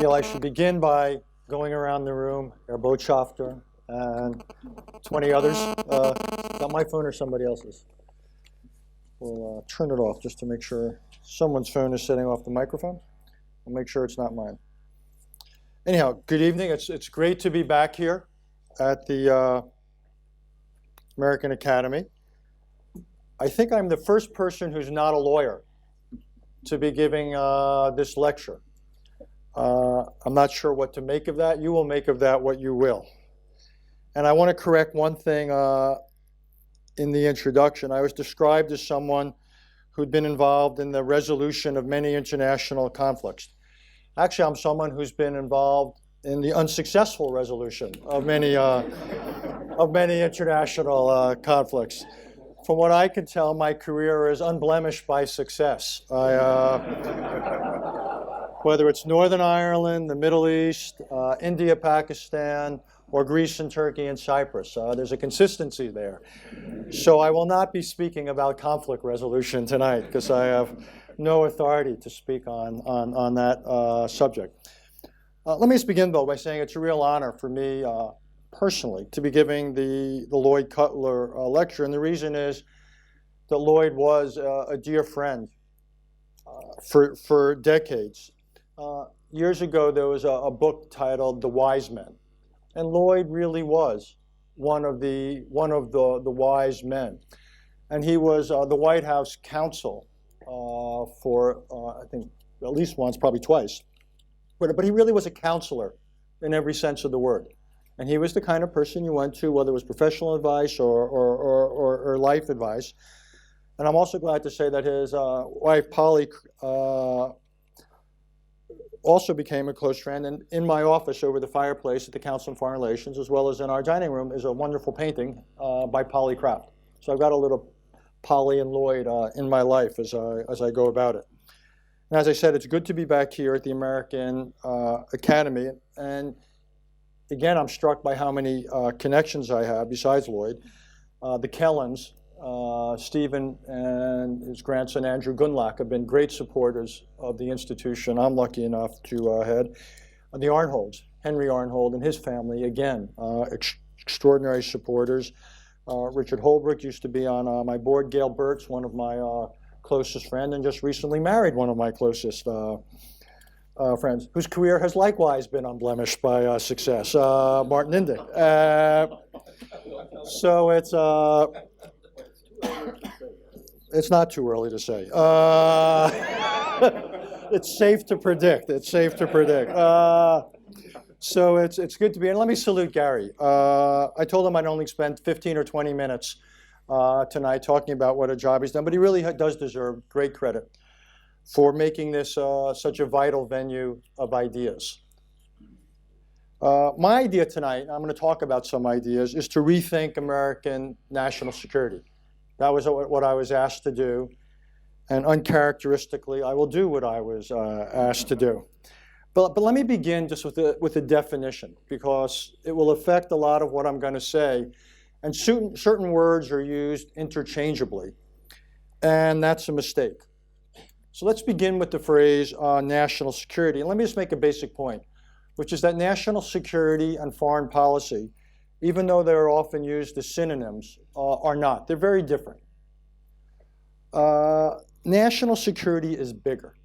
feel I should begin by going around the room, Herr Botschafter, and 20 others. Is that my phone or somebody else's? We'll turn it off just to make sure someone's phone is setting off the microphone. I'll make sure it's not mine. Anyhow, good evening. It's great to be back here at the American Academy. I think I'm the first person who's not a lawyer to be giving this lecture. I'm not sure what to make of that. You will make of that what you will. And I want to correct one thing in the introduction. I was described as someone who'd been involved in the resolution of many international conflicts. Actually, I'm someone who's been involved in the unsuccessful resolution of many international conflicts. From what I can tell, my career is unblemished by success. Whether it's Northern Ireland, the Middle East, India, Pakistan, or Greece and Turkey and Cyprus. There's a consistency there. So I will not be speaking about conflict resolution tonight because I have no authority to speak on that subject. Let me just begin, though, by saying it's a real honor for me personally to be giving the Lloyd Cutler lecture. And the reason is that Lloyd was a dear friend for decades. Years ago, there was a book titled The Wise Men. And Lloyd really was one of the wise men. And he was the White House counsel for, I think, at least once, probably twice. But he really was a counselor in every sense of the word. And he was the kind of person you went to, whether it was professional advice or life advice. And I'm also glad to say that his wife, Polly, also became a close friend. And in my office over the fireplace at the Council on Foreign Relations, as well as in our dining room, is a wonderful painting by Polly Kraft. So I've got a little Polly and Lloyd in my life as I go about it. And as I said, it's good to be back here at the American Academy. And again, I'm struck by how many connections I have besides Lloyd. The Kellens, Stephen and his grandson Andrew Gunlock have been great supporters of the institution I'm lucky enough to head. The Arnholds, Henry Arnhold and his family, again, extraordinary supporters. Richard Holbrook used to be on my board. Gail Burt's one of my closest friends, and just recently married one of my closest friends, whose career has likewise been unblemished by success, Martin Indig. So it's not too early to say. It's safe to predict. It's safe to predict. So it's good to be. And let me salute Gary. I told him I'd only spend 15 or 20 minutes tonight talking about what a job he's done, but he really does deserve great credit for making this such a vital venue of ideas. My idea tonight, I'm going to talk about some ideas, is to rethink American national security. That was what I was asked to do, and uncharacteristically, I will do what I was asked to do. But let me begin just with a definition, because it will affect a lot of what I'm going to say, and certain words are used interchangeably, and that's a mistake. So let's begin with the phrase national security, and let me just make a basic point, which is that national security and foreign policy, even though they're often used as synonyms, are not. They're very different. National security is bigger.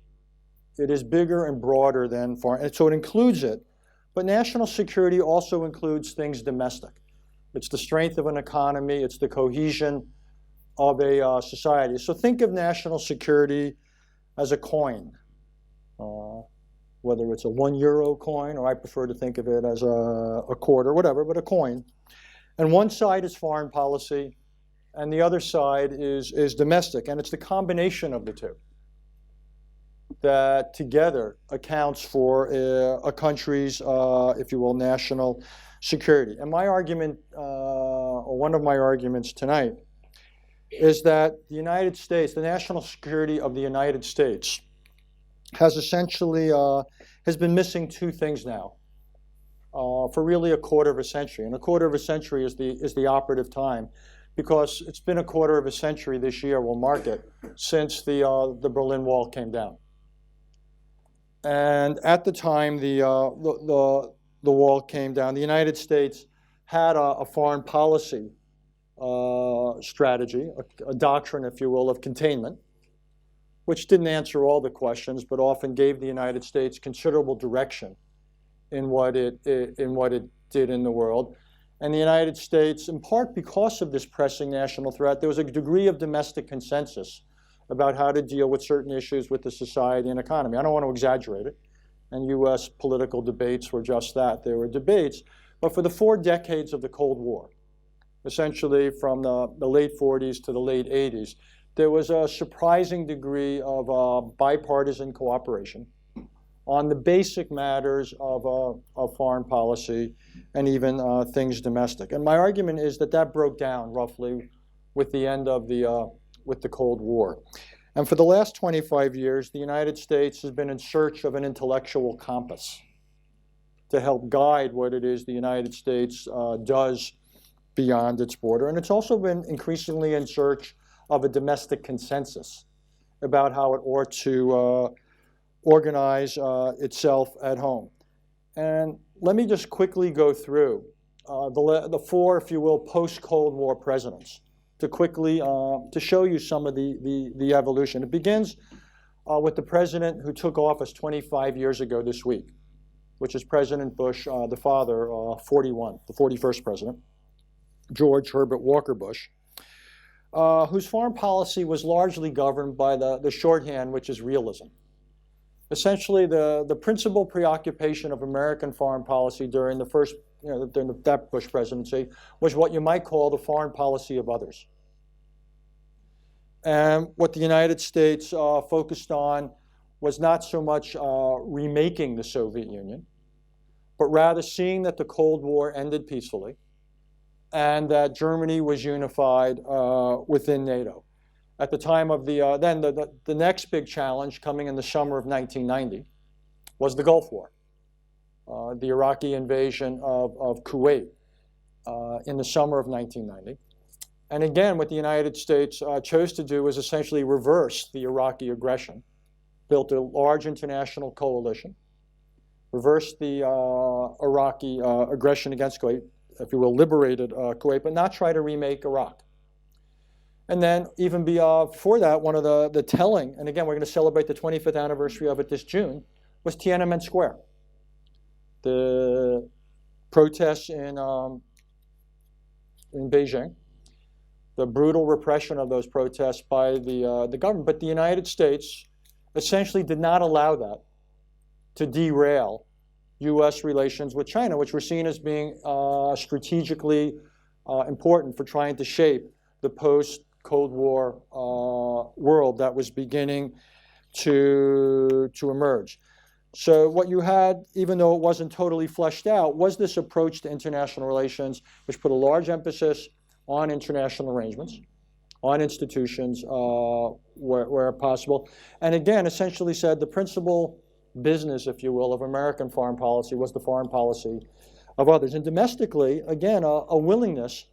It is bigger and broader than foreign, and so it includes it. But national security also includes things domestic. It's the strength of an economy. It's the cohesion of a society. So think of national security as a coin, whether it's a €1 coin, or I prefer to think of it as a quarter, whatever, but a coin. And one side is foreign policy, and the other side is domestic. And it's the combination of the two that together accounts for a country's, if you will, national security. And my argument, or one of my arguments tonight, is that the United States, the national security of the United States, has essentially has been missing two things now for really a quarter of a century. And a quarter of a century is the operative time, because it's been a quarter of a century this year, we'll mark it, since the Berlin Wall came down. And at the time the wall came down, the United States had a foreign policy strategy, a doctrine, if you will, of containment, which didn't answer all the questions, but often gave the United States considerable direction in what it did in the world. And the United States, in part because of this pressing national threat, there was a degree of domestic consensus about how to deal with certain issues with the society and economy. I don't want to exaggerate it. And US political debates were just that. They were debates. But for the 4 decades of the Cold War, essentially from the late 40s to the late 80s, there was a surprising degree of bipartisan cooperation on the basic matters of foreign policy and even things domestic. And my argument is that broke down roughly with the end of with the Cold War. And for the last 25 years, the United States has been in search of an intellectual compass to help guide what it is the United States does beyond its border. And it's also been increasingly in search of a domestic consensus about how it ought to organize itself at home. And let me just quickly go through the 4, if you will, post-Cold War presidents to quickly to show you some of the evolution. It begins with the president who took office 25 years ago this week, which is President Bush, the father, 41, the 41st president, George Herbert Walker Bush, whose foreign policy was largely governed by the shorthand, which is realism. Essentially, the principal preoccupation of American foreign policy during the first, during that Bush presidency, was what you might call the foreign policy of others. And what the United States focused on was not so much remaking the Soviet Union, but rather seeing that the Cold War ended peacefully and that Germany was unified within NATO. At the time of the next big challenge coming in the summer of 1990 was the Gulf War, the Iraqi invasion of Kuwait in the summer of 1990. And again, what the United States chose to do was essentially reverse the Iraqi aggression, built a large international coalition, reversed the Iraqi aggression against Kuwait, if you will, liberated Kuwait, but not try to remake Iraq. And then even before that, one of the telling, and again, we're going to celebrate the 25th anniversary of it this June, was Tiananmen Square. The protests in Beijing, the brutal repression of those protests by the government. But the United States essentially did not allow that to derail U.S. relations with China, which were seen as being strategically important for trying to shape the post-Cold War world that was beginning to emerge. So what you had, even though it wasn't totally fleshed out, was this approach to international relations, which put a large emphasis on international arrangements, on institutions where possible, and again, essentially said the principal business, if you will, of American foreign policy was the foreign policy of others. And domestically, again, a willingness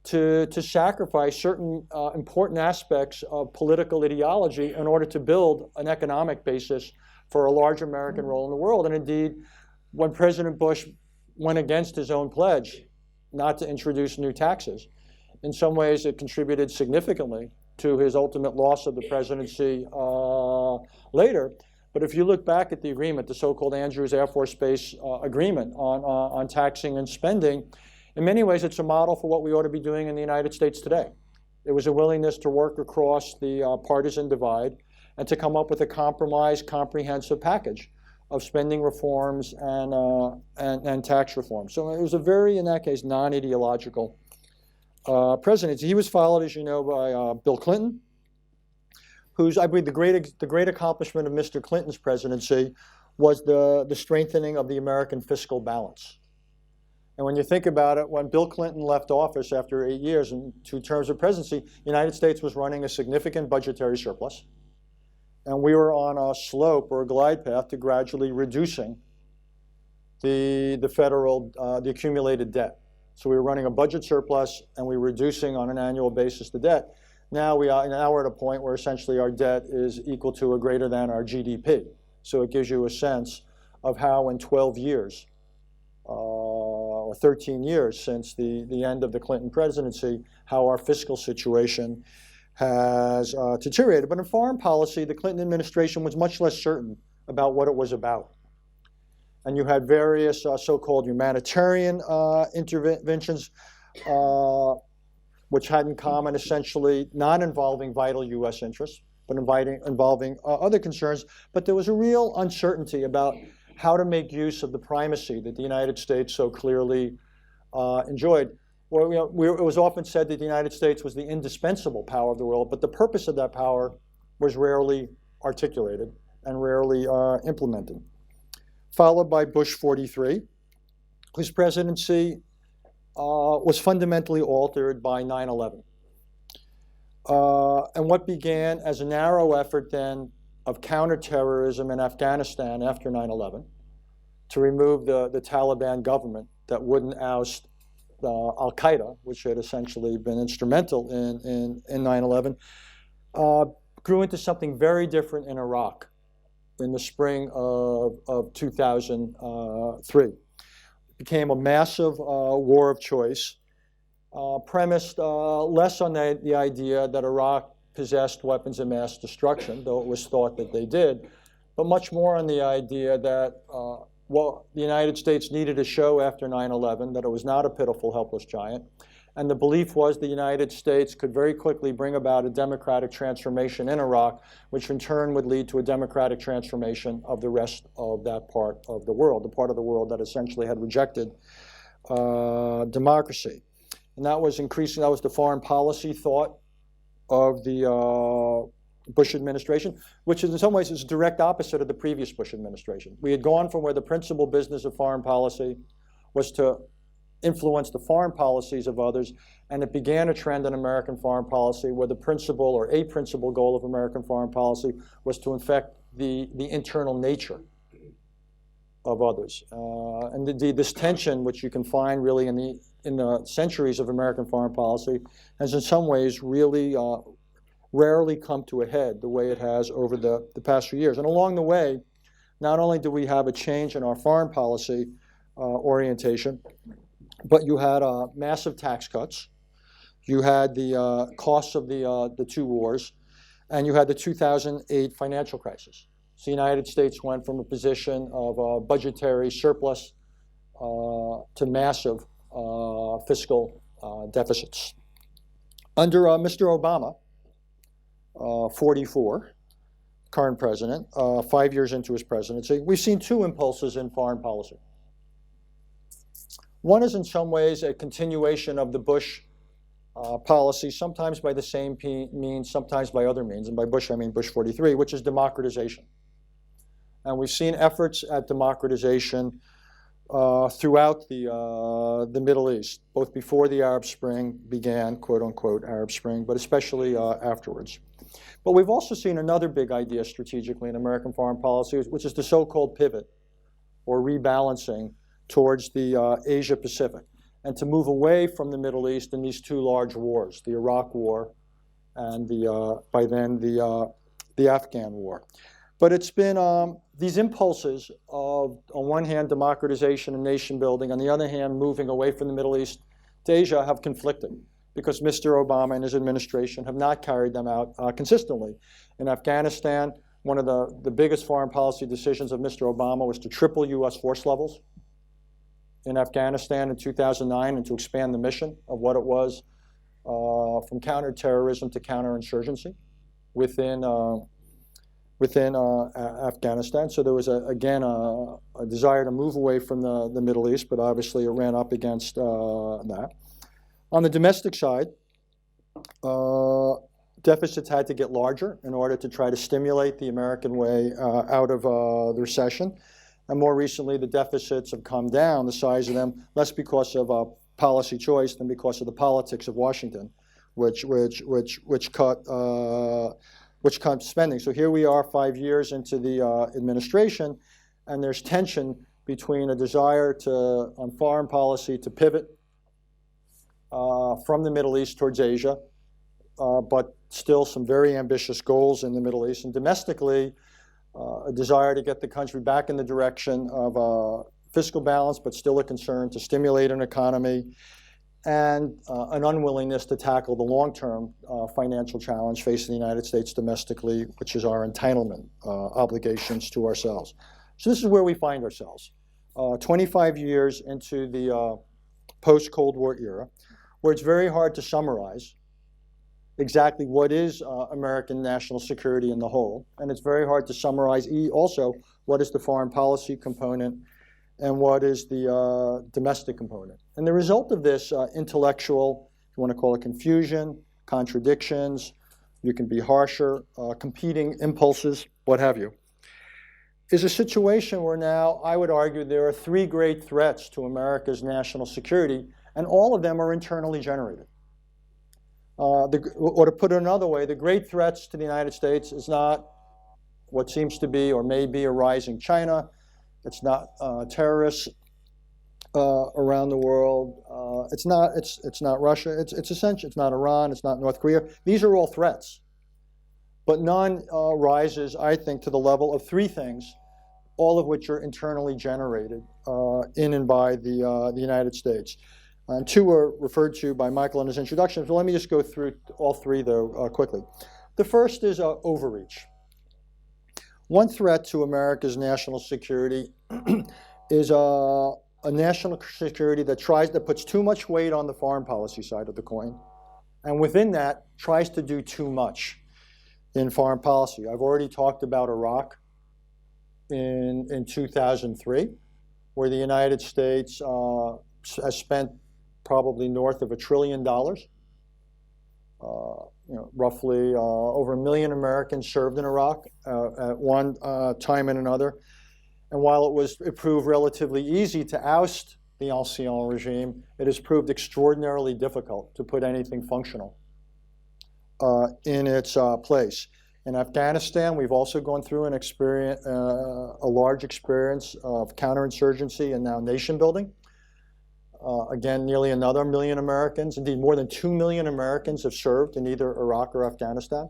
to sacrifice certain important aspects of political ideology in order to build an economic basis for a large American role in the world. And indeed, when President Bush went against his own pledge not to introduce new taxes, in some ways it contributed significantly to his ultimate loss of the presidency later. But if you look back at the agreement, the so-called Andrews Air Force Base agreement on taxing and spending, in many ways it's a model for what we ought to be doing in the United States today. It was a willingness to work across the partisan divide and to come up with a compromised, comprehensive package of spending reforms and tax reforms. So it was a very, in that case, non-ideological presidency. He was followed, as you know, by Bill Clinton, whose, I believe, the great accomplishment of Mr. Clinton's presidency was the strengthening of the American fiscal balance. And when you think about it, when Bill Clinton left office after 8 years and 2 terms of presidency, the United States was running a significant budgetary surplus. And we were on a slope or a glide path to gradually reducing the federal, the accumulated debt. So we were running a budget surplus and we were reducing on an annual basis the debt. Now we're at a point where essentially our debt is equal to or greater than our GDP. So it gives you a sense of how in 12 years, or 13 years since the end of the Clinton presidency, how our fiscal situation has deteriorated. But in foreign policy, the Clinton administration was much less certain about what it was about. And you had various so-called humanitarian interventions, which had in common essentially not involving vital U.S. interests, but involving other concerns. But there was a real uncertainty about how to make use of the primacy that the United States so clearly enjoyed. Well, it was often said that the United States was the indispensable power of the world, but the purpose of that power was rarely articulated and rarely implemented. Followed by Bush 43, whose presidency was fundamentally altered by 9/11. And what began as a narrow effort then of counterterrorism in Afghanistan after 9/11 to remove the Taliban government that wouldn't oust al-Qaeda, which had essentially been instrumental in 9/11, grew into something very different in Iraq in the spring of 2003. It became a massive war of choice, premised less on the idea that Iraq possessed weapons of mass destruction, though it was thought that they did, but much more on the idea that the United States needed to show after 9/11 that it was not a pitiful, helpless giant. And the belief was the United States could very quickly bring about a democratic transformation in Iraq, which in turn would lead to a democratic transformation of the rest of that part of the world, the part of the world that essentially had rejected democracy. And that was the foreign policy thought of the Bush administration, which in some ways is a direct opposite of the previous Bush administration. We had gone from where the principal business of foreign policy was to influence the foreign policies of others, and it began a trend in American foreign policy where the principal or a principal goal of American foreign policy was to infect the internal nature of others. And indeed, this tension, which you can find really in the centuries of American foreign policy, has in some ways really rarely come to a head the way it has over the past few years. And along the way, not only do we have a change in our foreign policy orientation, but you had massive tax cuts, you had the costs of the two wars, and you had the 2008 financial crisis. So the United States went from a position of budgetary surplus to massive fiscal deficits. Under Mr. Obama, 44, current president, 5 years into his presidency, we've seen two impulses in foreign policy. One is in some ways a continuation of the Bush policy, sometimes by the same means, sometimes by other means. And by Bush, I mean Bush 43, which is democratization. And we've seen efforts at democratization throughout the Middle East, both before the Arab Spring began, quote unquote, Arab Spring, but especially afterwards. But we've also seen another big idea strategically in American foreign policy, which is the so-called pivot or rebalancing towards the Asia Pacific, and to move away from the Middle East in these two large wars, the Iraq War and by then the Afghan War. But it's been these impulses of, on one hand, democratization and nation building, on the other hand, moving away from the Middle East to Asia have conflicted because Mr. Obama and his administration have not carried them out consistently. In Afghanistan, one of the biggest foreign policy decisions of Mr. Obama was to triple U.S. force levels in Afghanistan in 2009 and to expand the mission of what it was from counterterrorism to counterinsurgency within Afghanistan. So there was, again, a desire to move away from the Middle East, but obviously it ran up against that. On the domestic side, deficits had to get larger in order to try to stimulate the American way out of the recession. And more recently, the deficits have come down, the size of them, less because of policy choice than because of the politics of Washington, which cut spending. So here we are 5 years into the administration, and there's tension between a desire on foreign policy to pivot from the Middle East towards Asia, but still some very ambitious goals in the Middle East. And domestically, a desire to get the country back in the direction of fiscal balance, but still a concern to stimulate an economy, and an unwillingness to tackle the long-term financial challenge facing the United States domestically, which is our entitlement obligations to ourselves. So this is where we find ourselves, 25 years into the post-Cold War era, where it's very hard to summarize exactly what is American national security in the whole, and it's very hard to summarize also what is the foreign policy component and what is the domestic component. And the result of this intellectual, if you want to call it confusion, contradictions, you can be harsher, competing impulses, what have you, is a situation where now I would argue there are three great threats to America's national security, and all of them are internally generated. Or to put it another way, the great threats to the United States is not what seems to be or may be a rising China. It's not terrorists around the world. It's not Russia. It's essentially, it's not Iran. It's not North Korea. These are all threats, but none rises, I think, to the level of three things, all of which are internally generated in and by the United States. And two were referred to by Michael in his introduction. So let me just go through all three, though, quickly. The first is overreach. One threat to America's national security is a national security that puts too much weight on the foreign policy side of the coin, and within that tries to do too much in foreign policy. I've already talked about Iraq in 2003, where the United States has spent probably north of $1 trillion. Roughly over 1 million Americans served in Iraq at one time and another. And while it proved relatively easy to oust the ancien regime, it has proved extraordinarily difficult to put anything functional in its place. In Afghanistan, we've also gone through a large experience of counterinsurgency and now nation building. Again, nearly another 1 million Americans, indeed more than 2 million Americans have served in either Iraq or Afghanistan.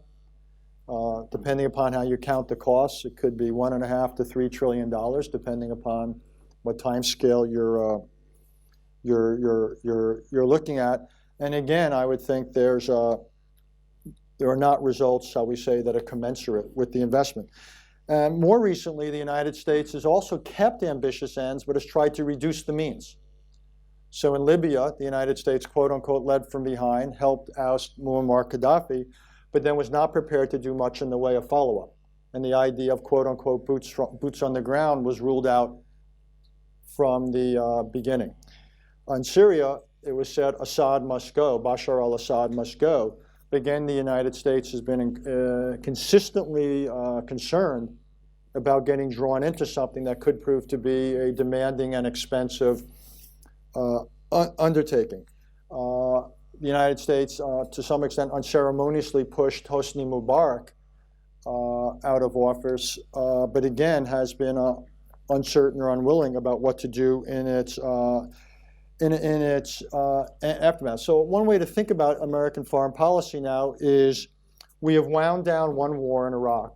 Depending upon how you count the costs, it could be $1.5 to $3 trillion, depending upon what time scale you're looking at. And again, I would think there are not results, shall we say, that are commensurate with the investment. And more recently, the United States has also kept ambitious ends, but has tried to reduce the means. So in Libya, the United States, quote unquote, led from behind, helped oust Muammar Gaddafi, but then was not prepared to do much in the way of follow-up. And the idea of, quote unquote, boots on the ground was ruled out from the beginning. On Syria, it was said Assad must go, Bashar al-Assad must go. But again, the United States has been consistently concerned about getting drawn into something that could prove to be a demanding and expensive undertaking. The United States, to some extent, unceremoniously pushed Hosni Mubarak out of office, but again has been uncertain or unwilling about what to do in its aftermath. So one way to think about American foreign policy now is we have wound down one war in Iraq.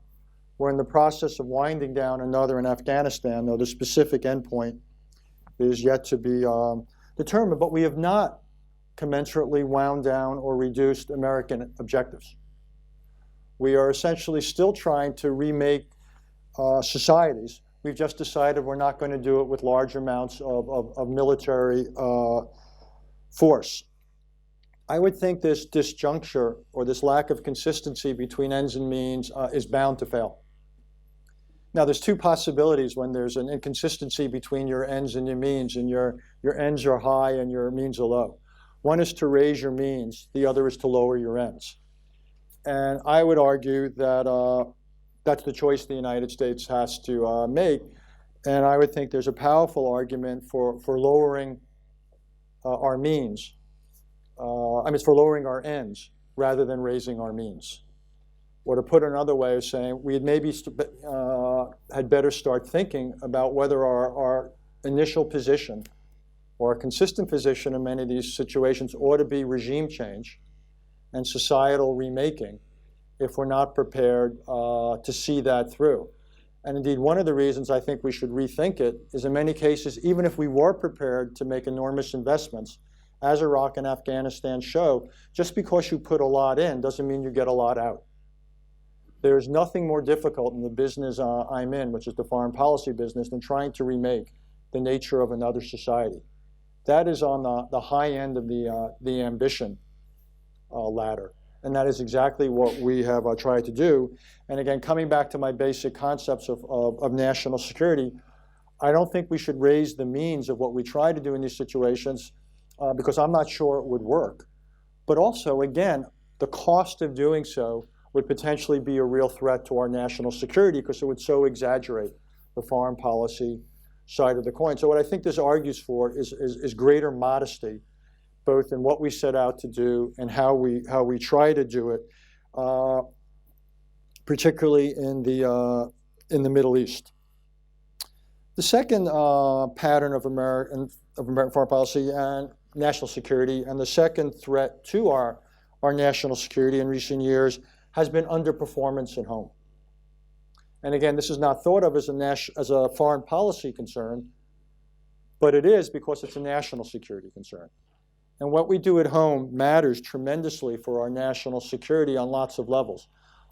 We're in the process of winding down another in Afghanistan, though the specific endpoint is yet to be determined, but we have not commensurately wound down or reduced American objectives. We are essentially still trying to remake societies. We've just decided we're not going to do it with large amounts of military force. I would think this disjuncture or this lack of consistency between ends and means is bound to fail. Now, there's two possibilities when there's an inconsistency between your ends and your means, and your ends are high and your means are low. One is to raise your means, the other is to lower your ends. And I would argue that that's the choice the United States has to make. And I would think there's a powerful argument for lowering our means. For lowering our ends rather than raising our means. Or to put another way of saying, we had maybe had better start thinking about whether our initial position or a consistent position in many of these situations ought to be regime change and societal remaking if we're not prepared to see that through. And indeed, one of the reasons I think we should rethink it is in many cases, even if we were prepared to make enormous investments, as Iraq and Afghanistan show, just because you put a lot in doesn't mean you get a lot out. There's nothing more difficult in the business I'm in, which is the foreign policy business, than trying to remake the nature of another society. That is on the high end of the ambition ladder. And that is exactly what we have tried to do. And again, coming back to my basic concepts of national security, I don't think we should raise the means of what we try to do in these situations because I'm not sure it would work. But also, again, the cost of doing so would potentially be a real threat to our national security because it would so exaggerate the foreign policy side of the coin. So what I think this argues for is greater modesty, both in what we set out to do and how we try to do it, particularly in the Middle East. The second pattern of American foreign policy and national security, and the second threat to our national security in recent years, has been underperformance at home. And again, this is not thought of as a foreign policy concern, but it is because it's a national security concern. And what we do at home matters tremendously for our national security on lots of levels.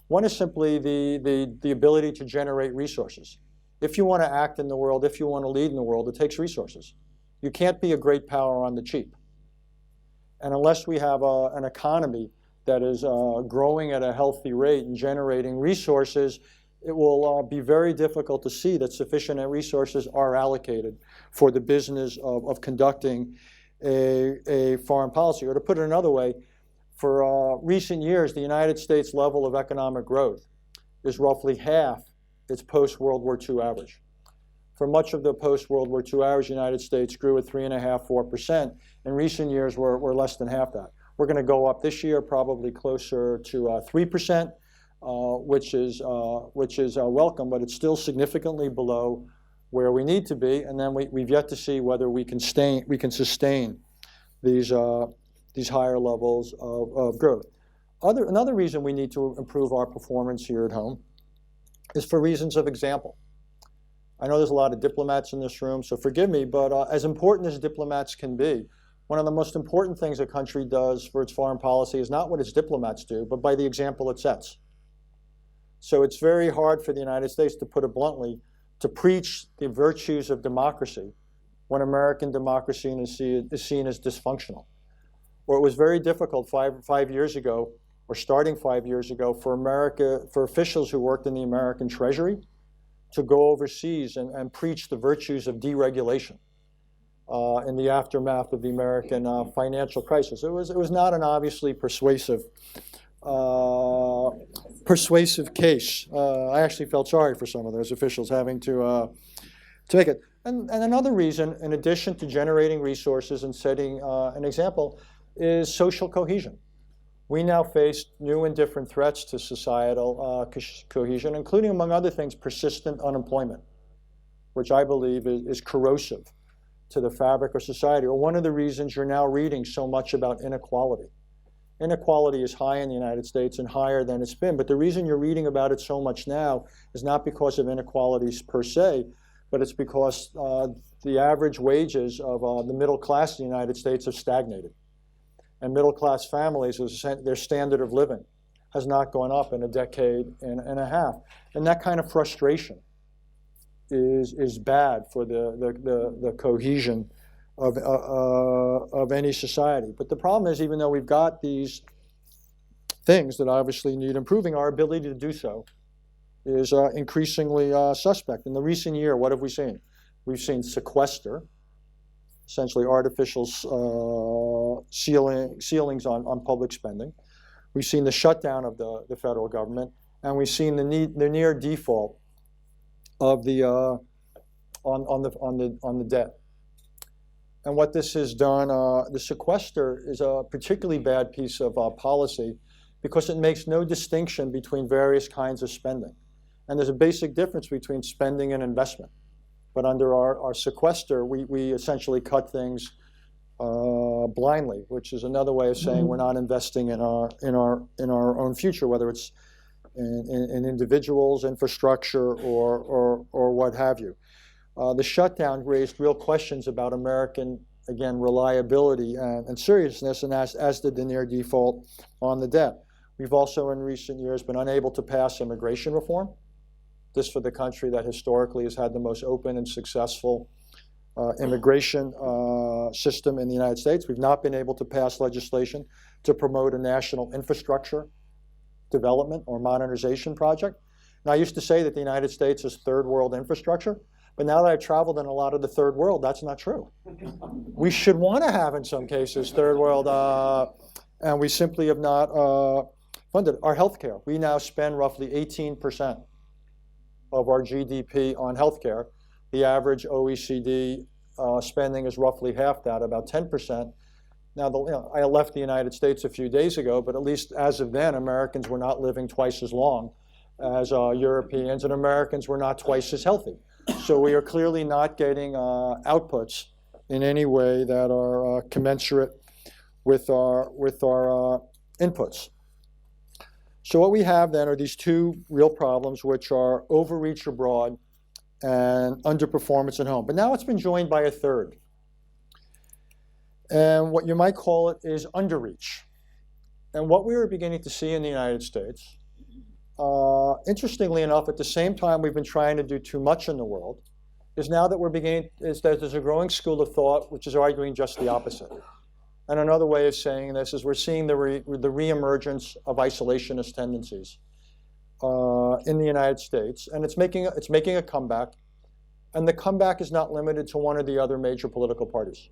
One is simply the ability to generate resources. If you want to act in the world, if you want to lead in the world, it takes resources. You can't be a great power on the cheap. And unless we have an economy that is growing at a healthy rate and generating resources, it will be very difficult to see that sufficient resources are allocated for the business of conducting a foreign policy. Or to put it another way, for recent years, the United States level of economic growth is roughly half its post-World War II average. For much of the post-World War II average, the United States grew at 3.5%, 4%. In recent years, we're less than half that. We're going to go up this year, probably closer to 3%, which is welcome, but it's still significantly below where we need to be. And then we've yet to see whether we can sustain these higher levels of growth. Another reason we need to improve our performance here at home is for reasons of example. I know there's a lot of diplomats in this room, so forgive me, but as important as diplomats can be, one of the most important things a country does for its foreign policy is not what its diplomats do, but by the example it sets. So it's very hard for the United States, to put it bluntly, to preach the virtues of democracy when American democracy is seen as dysfunctional. Or it was very difficult five years ago, or starting 5 years ago, for officials who worked in the American Treasury to go overseas and preach the virtues of deregulation in the aftermath of the American financial crisis. It was not an obviously persuasive case. I actually felt sorry for some of those officials having to make it. And another reason, in addition to generating resources and setting an example, is social cohesion. We now face new and different threats to societal cohesion, including, among other things, persistent unemployment, which I believe is corrosive to the fabric of society, or one of the reasons you're now reading so much about inequality. Inequality is high in the United States and higher than it's been, but the reason you're reading about it so much now is not because of inequalities per se, but it's because the average wages of the middle class in the United States have stagnated. And middle-class families, their standard of living has not gone up in a decade and a half. And that kind of frustration is bad for the cohesion of any society. But the problem is, even though we've got these things that obviously need improving, our ability to do so is increasingly suspect. In the recent year, what have we seen? We've seen sequester, essentially artificial ceilings on public spending. We've seen the shutdown of the federal government, and we've seen the near default of on the debt. And what this has done, the sequester is a particularly bad piece of policy because it makes no distinction between various kinds of spending. And there's a basic difference between spending and investment. But under our sequester, we essentially cut things blindly, which is another way of saying we're not investing in our own future, whether it's in individuals, infrastructure, or what have you. The shutdown raised real questions about American, again, reliability and seriousness, and as did the near default on the debt. We've also in recent years been unable to pass immigration reform. This for the country that historically has had the most open and successful immigration system in the United States. We've not been able to pass legislation to promote a national infrastructure development or modernization project. And I used to say that the United States is third world infrastructure, but now that I've traveled in a lot of the third world, that's not true. We should want to have, in some cases, third world, and we simply have not funded our healthcare. We now spend roughly 18% of our GDP on healthcare. The average OECD spending is roughly half that, about 10%. Now, I left the United States a few days ago, but at least as of then, Americans were not living twice as long as Europeans, and Americans were not twice as healthy. So we are clearly not getting outputs in any way that are commensurate with our inputs. So what we have then are these two real problems, which are overreach abroad and underperformance at home. But now it's been joined by a third. And what you might call it is underreach. And what we are beginning to see in the United States, interestingly enough, at the same time we've been trying to do too much in the world, is now that is that there's a growing school of thought which is arguing just the opposite. And another way of saying this is we're seeing the reemergence of isolationist tendencies in the United States, and it's making a comeback, and the comeback is not limited to one or the other major political parties.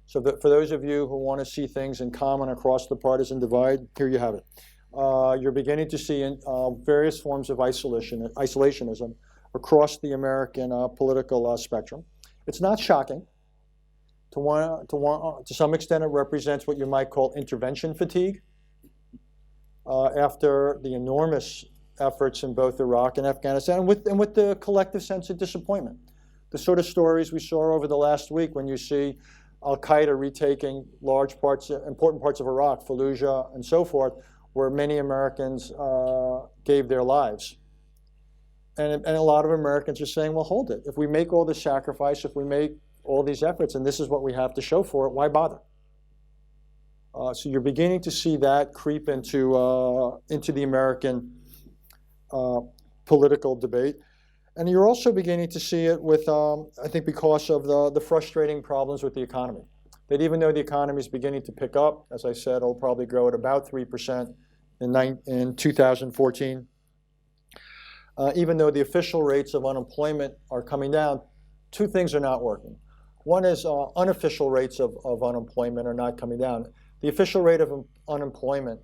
So that for those of you who want to see things in common across the partisan divide, here you have it. You're beginning to see various forms of isolationism across the American political spectrum. It's not shocking. To some extent, it represents what you might call intervention fatigue after the enormous efforts in both Iraq and Afghanistan, and with the collective sense of disappointment. The sort of stories we saw over the last week when you see Al-Qaeda retaking important parts of Iraq, Fallujah, and so forth, where many Americans gave their lives. And a lot of Americans are saying, well, hold it. If we make all this sacrifice, if we make all these efforts, and this is what we have to show for it, why bother? So you're beginning to see that creep into the American political debate. And you're also beginning to see it with, I think, because of the frustrating problems with the economy. That even though the economy is beginning to pick up, as I said, it'll probably grow at about 3% in 2014. Even though the official rates of unemployment are coming down, two things are not working. One is unofficial rates of unemployment are not coming down. The official rate of unemployment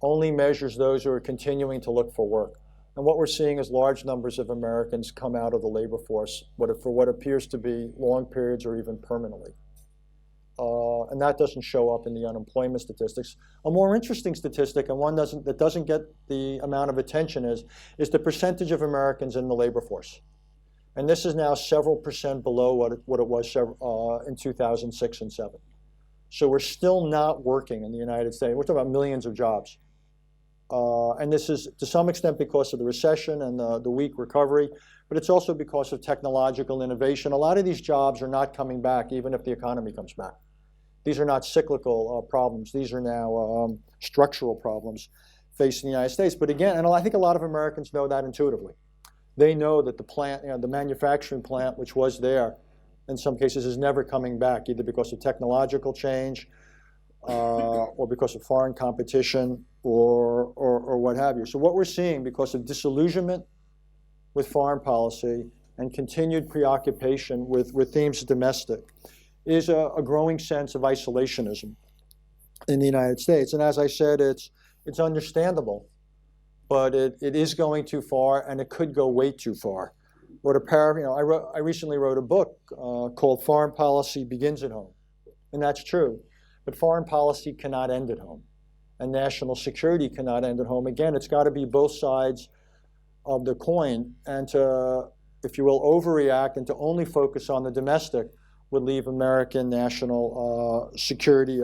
only measures those who are continuing to look for work. And what we're seeing is large numbers of Americans come out of the labor force for what appears to be long periods or even permanently. And that doesn't show up in the unemployment statistics. A more interesting statistic, and one that doesn't get the amount of attention, is the percentage of Americans in the labor force. And this is now several percent below what it was in 2006 and 7. So we're still not working in the United States. We're talking about millions of jobs. And this is to some extent because of the recession and the weak recovery, but it's also because of technological innovation. A lot of these jobs are not coming back even if the economy comes back. These are not cyclical problems. These are now structural problems facing the United States. But again, and I think a lot of Americans know that intuitively. They know that the plant, the manufacturing plant, which was there, in some cases is never coming back, either because of technological change or because of foreign competition or what have you. So what we're seeing, because of disillusionment with foreign policy and continued preoccupation with themes domestic, is a growing sense of isolationism in the United States. And as I said, it's understandable, but it is going too far, and it could go way too far. I recently wrote a book called Foreign Policy Begins at Home, and that's true. But foreign policy cannot end at home, and national security cannot end at home. Again, it's got to be both sides of the coin, and to, if you will, overreact and to only focus on the domestic would leave American national security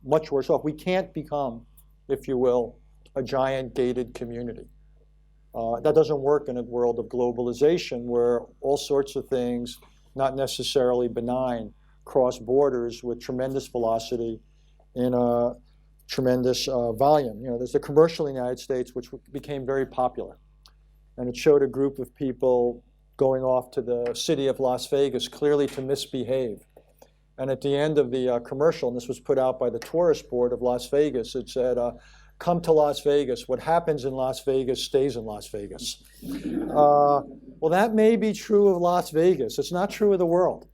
much worse off. We can't become, if you will, a giant gated community. That doesn't work in a world of globalization where all sorts of things, not necessarily benign, cross borders with tremendous velocity in a tremendous volume. There's the commercial in the United States, which became very popular. And it showed a group of people going off to the city of Las Vegas, clearly to misbehave. And at the end of the commercial, and this was put out by the Tourist Board of Las Vegas, it said, come to Las Vegas. What happens in Las Vegas stays in Las Vegas. Well, that may be true of Las Vegas. It's not true of the world.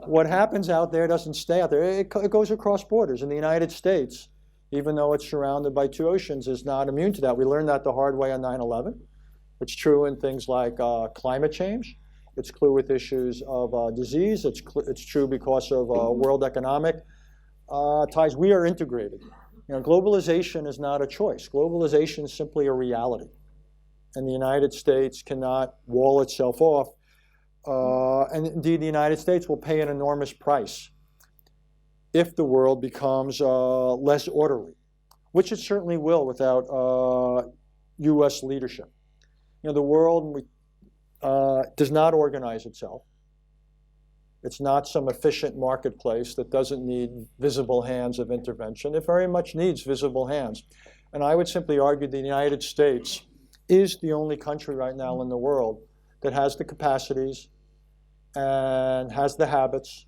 What happens out there doesn't stay out there. It goes across borders. In the United States, even though it's surrounded by two oceans, is not immune to that. We learned that the hard way on 9/11. It's true in things like climate change. It's true with issues of disease. It's true because of world economic ties. We are integrated. Globalization is not a choice. Globalization is simply a reality. And the United States cannot wall itself off. And indeed, the United States will pay an enormous price if the world becomes less orderly, which it certainly will without U.S. leadership. The world does not organize itself. It's not some efficient marketplace that doesn't need visible hands of intervention. It very much needs visible hands. And I would simply argue the United States is the only country right now in the world that has the capacities and has the habits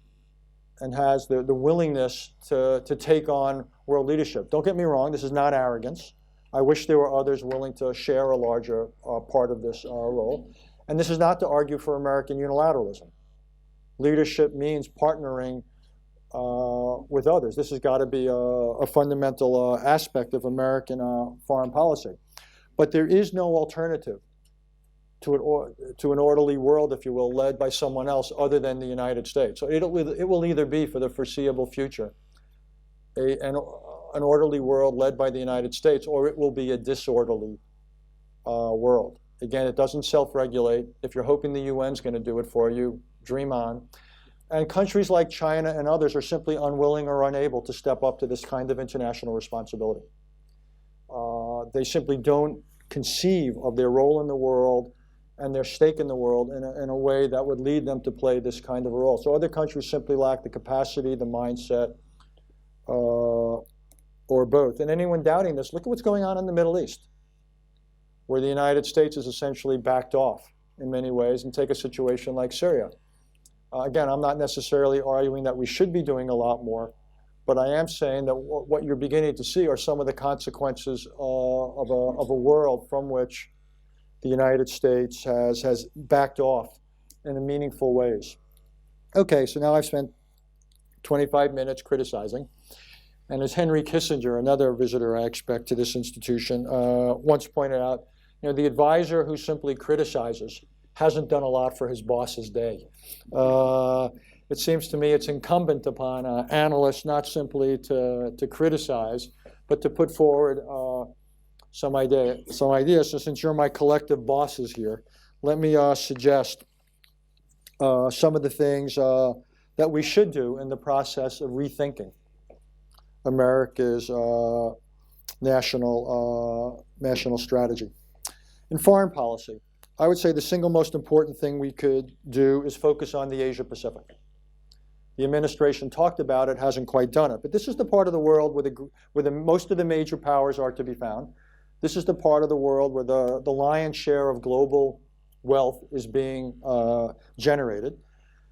and has the willingness to take on world leadership. Don't get me wrong, this is not arrogance. I wish there were others willing to share a larger part of this role. And this is not to argue for American unilateralism. Leadership means partnering with others. This has got to be a fundamental aspect of American foreign policy. But there is no alternative to an orderly world, if you will, led by someone else other than the United States. So it will either be, for the foreseeable future, an orderly world led by the United States, or it will be a disorderly world. Again, it doesn't self-regulate. If you're hoping the UN's going to do it for you, dream on. And countries like China and others are simply unwilling or unable to step up to this kind of international responsibility. They simply don't conceive of their role in the world and their stake in the world in a way that would lead them to play this kind of a role. So other countries simply lack the capacity, the mindset, or both. And anyone doubting this, look at what's going on in the Middle East, where the United States is essentially backed off in many ways, and take a situation like Syria. Again, I'm not necessarily arguing that we should be doing a lot more, but I am saying that what you're beginning to see are some of the consequences of a world from which the United States has backed off in meaningful ways. Okay, so now I've spent 25 minutes criticizing. And as Henry Kissinger, another visitor I expect to this institution, once pointed out, the advisor who simply criticizes hasn't done a lot for his boss's day. It seems to me it's incumbent upon analysts not simply to criticize, but to put forward some ideas. So since you're my collective bosses here, let me suggest some of the things that we should do in the process of rethinking America's national strategy. In foreign policy, I would say the single most important thing we could do is focus on the Asia Pacific. The administration talked about it, hasn't quite done it. But this is the part of the world where most of the major powers are to be found. This is the part of the world where the lion's share of global wealth is being generated.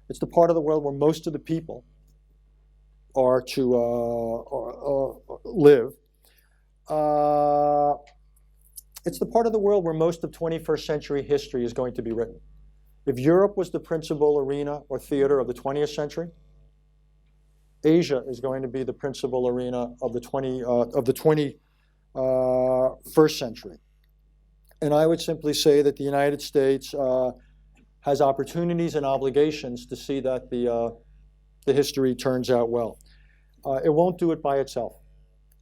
It's the part of the world where most of the people are to live. It's the part of the world where most of 21st century history is going to be written. If Europe was the principal arena or theater of the 20th century, Asia is going to be the principal arena of the 21st century. And I would simply say that the United States has opportunities and obligations to see that the history turns out well. It won't do it by itself.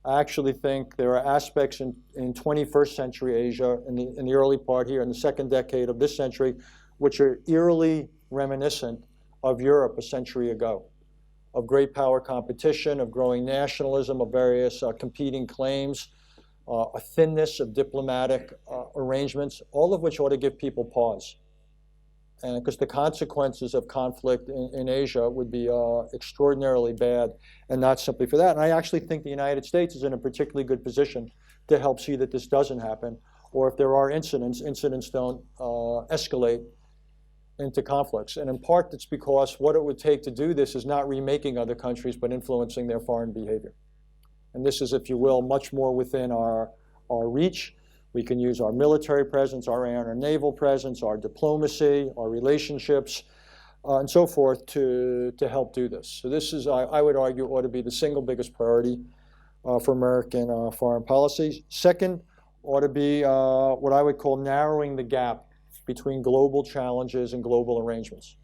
I actually think there are aspects in 21st century Asia, in the early part here, in the second decade of this century, which are eerily reminiscent of Europe a century ago, of great power competition, of growing nationalism, of various competing claims a thinness of diplomatic arrangements, all of which ought to give people pause. And because the consequences of conflict in Asia would be extraordinarily bad, and not simply for that. And I actually think the United States is in a particularly good position to help see that this doesn't happen, or if there are incidents don't escalate into conflicts. And in part, that's because what it would take to do this is not remaking other countries, but influencing their foreign behavior. And this is, if you will, much more within our reach. We can use our military presence, our air and naval presence, our diplomacy, our relationships, and so forth to help do this. So this is, I would argue, ought to be the single biggest priority for American foreign policy. Second, ought to be what I would call narrowing the gap between global challenges and global arrangements.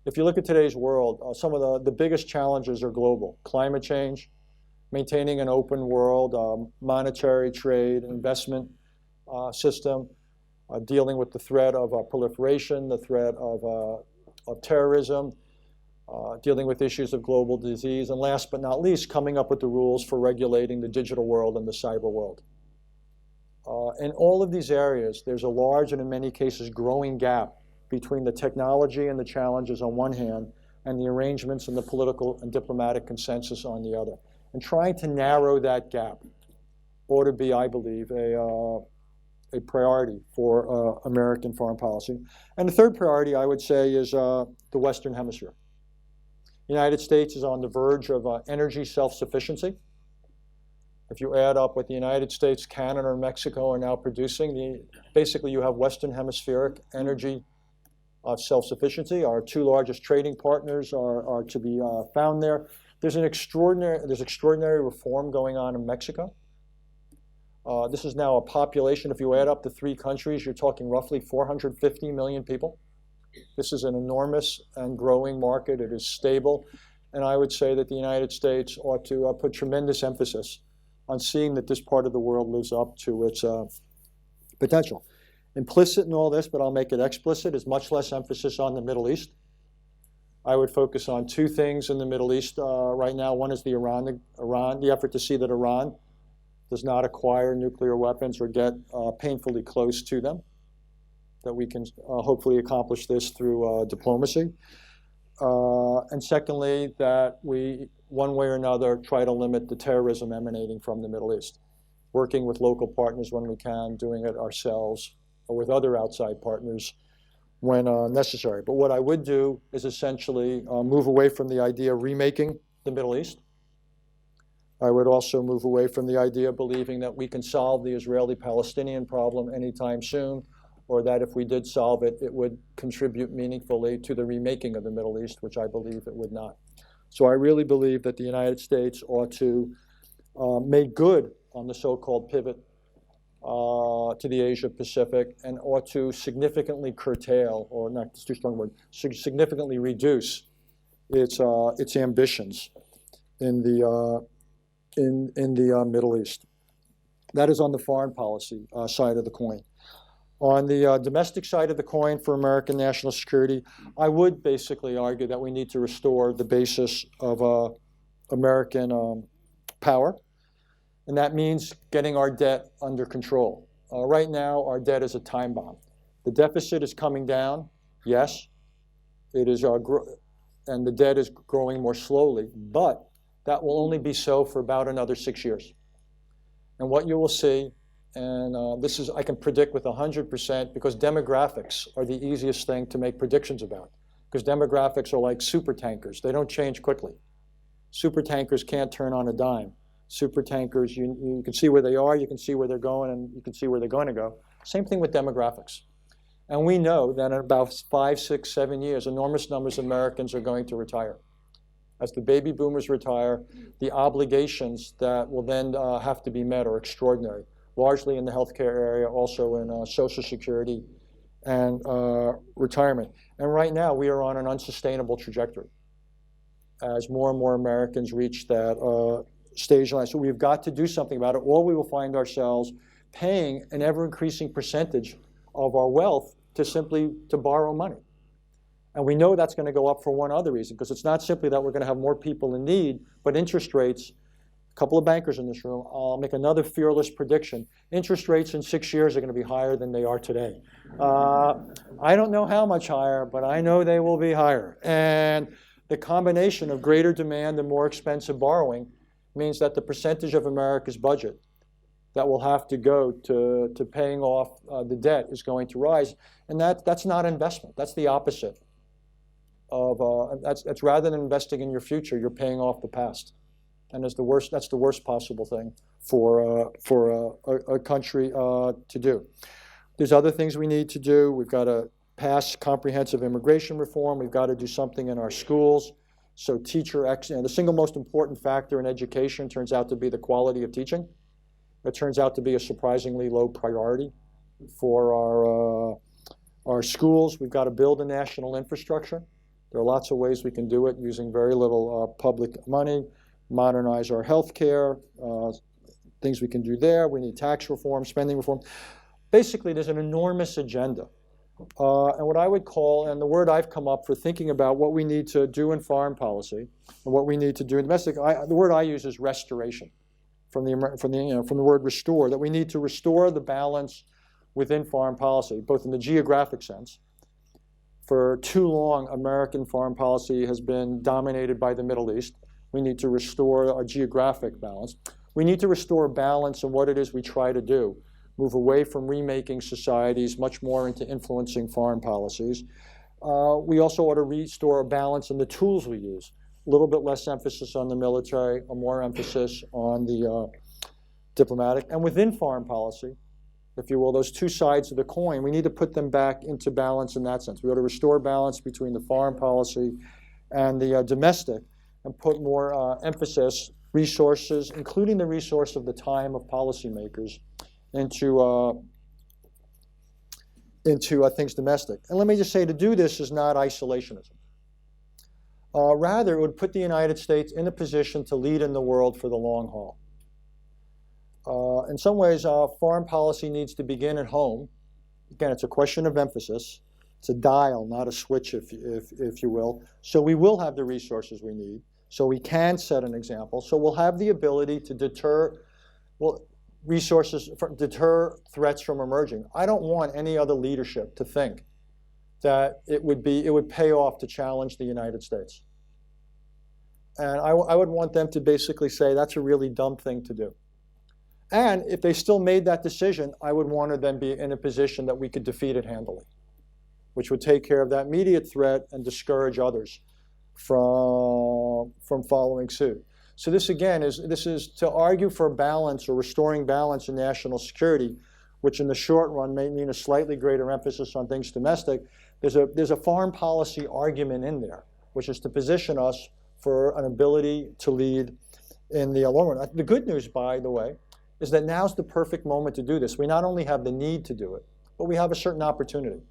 If you look at today's world, some of the biggest challenges are global. Climate change, maintaining an open world, monetary, trade, investment system, dealing with the threat of proliferation, the threat of terrorism, dealing with issues of global disease, and last but not least, coming up with the rules for regulating the digital world and the cyber world. In all of these areas, there's a large and in many cases growing gap between the technology and the challenges on one hand and the arrangements and the political and diplomatic consensus on the other. And trying to narrow that gap ought to be, I believe, a priority for American foreign policy. And the third priority, I would say, is the Western Hemisphere. The United States is on the verge of energy self-sufficiency. If you add up what the United States, Canada, and Mexico are now producing, basically you have Western Hemispheric energy self-sufficiency. Our two largest trading partners are to be found there. There's extraordinary reform going on in Mexico. This is now a population, if you add up the three countries, you're talking roughly 450 million people. This is an enormous and growing market. It is stable. And I would say that the United States ought to put tremendous emphasis on seeing that this part of the world lives up to its potential. Implicit in all this, but I'll make it explicit, is much less emphasis on the Middle East. I would focus on two things in the Middle East right now. One is the effort to see that Iran does not acquire nuclear weapons or get painfully close to them, that we can hopefully accomplish this through diplomacy. And secondly, that we, one way or another, try to limit the terrorism emanating from the Middle East, working with local partners when we can, doing it ourselves, or with other outside partners when necessary. But what I would do is essentially move away from the idea of remaking the Middle East. I would also move away from the idea of believing that we can solve the Israeli-Palestinian problem anytime soon, or that if we did solve it, it would contribute meaningfully to the remaking of the Middle East, which I believe it would not. So I really believe that the United States ought to make good on the so-called pivot to the Asia-Pacific and ought to significantly curtail, or not, it's too strong a word, significantly reduce its ambitions in the Middle East. That is on the foreign policy side of the coin. On the domestic side of the coin for American national security, I would basically argue that we need to restore the basis of American power. And that means getting our debt under control. Right now, our debt is a time bomb. The deficit is coming down, yes. It is, and the debt is growing more slowly, but that will only be so for about another 6 years. And what you will see, and this is, I can predict with 100% because demographics are the easiest thing to make predictions about. Because demographics are like super tankers. They don't change quickly. Super tankers can't turn on a dime. Super tankers, you can see where they are, you can see where they're going, and you can see where they're going to go. Same thing with demographics. And we know that in about 5, 6, 7 years, enormous numbers of Americans are going to retire. As the baby boomers retire, the obligations that will then have to be met are extraordinary, largely in the healthcare area, also in Social Security and retirement. And right now, we are on an unsustainable trajectory as more and more Americans reach that stage line. So we've got to do something about it, or we will find ourselves paying an ever-increasing percentage of our wealth to borrow money. And we know that's going to go up for one other reason, because it's not simply that we're going to have more people in need, but interest rates couple of bankers in this room, I'll make another fearless prediction. Interest rates in 6 years are going to be higher than they are today. I don't know how much higher, but I know they will be higher. And the combination of greater demand and more expensive borrowing means that the percentage of America's budget that will have to go to paying off the debt is going to rise. And that's not investment. That's the opposite of, that's rather than investing in your future, you're paying off the past. And that's the worst possible thing for a country to do. There's other things we need to do. We've got to pass comprehensive immigration reform. We've got to do something in our schools. So the single most important factor in education turns out to be the quality of teaching. It turns out to be a surprisingly low priority for our schools. We've got to build a national infrastructure. There are lots of ways we can do it using very little public money. Modernize our health care, things we can do there. We need tax reform, spending reform. Basically, there's an enormous agenda. And what I would call, and the word I've come up for thinking about what we need to do in foreign policy and what we need to do in domestic, the word I use is restoration, from the word restore, that we need to restore the balance within foreign policy, both in the geographic sense. For too long, American foreign policy has been dominated by the Middle East. We need to restore a geographic balance. We need to restore balance in what it is we try to do. Move away from remaking societies, much more into influencing foreign policies. We also ought to restore a balance in the tools we use. A little bit less emphasis on the military, a more emphasis on the diplomatic. And within foreign policy, if you will, those two sides of the coin, we need to put them back into balance in that sense. We ought to restore balance between the foreign policy and the domestic, and put more emphasis, resources, including the resource of the time of policymakers, into things domestic. And let me just say, to do this is not isolationism. Rather, it would put the United States in a position to lead in the world for the long haul. In some ways, foreign policy needs to begin at home. Again, it's a question of emphasis. It's a dial, not a switch, if you will. So we will have the resources we need. So we can set an example. So we'll have the ability to deter threats from emerging. I don't want any other leadership to think that it would pay off to challenge the United States. And I would want them to basically say that's a really dumb thing to do. And if they still made that decision, I would want to then be in a position that we could defeat it handily, which would take care of that immediate threat and discourage others from following suit. So this again is to argue for balance or restoring balance in national security, which in the short run may mean a slightly greater emphasis on things domestic. There's a foreign policy argument in there, which is to position us for an ability to lead in the long run. The good news, by the way, is that now's the perfect moment to do this. We not only have the need to do it, but we have a certain opportunity.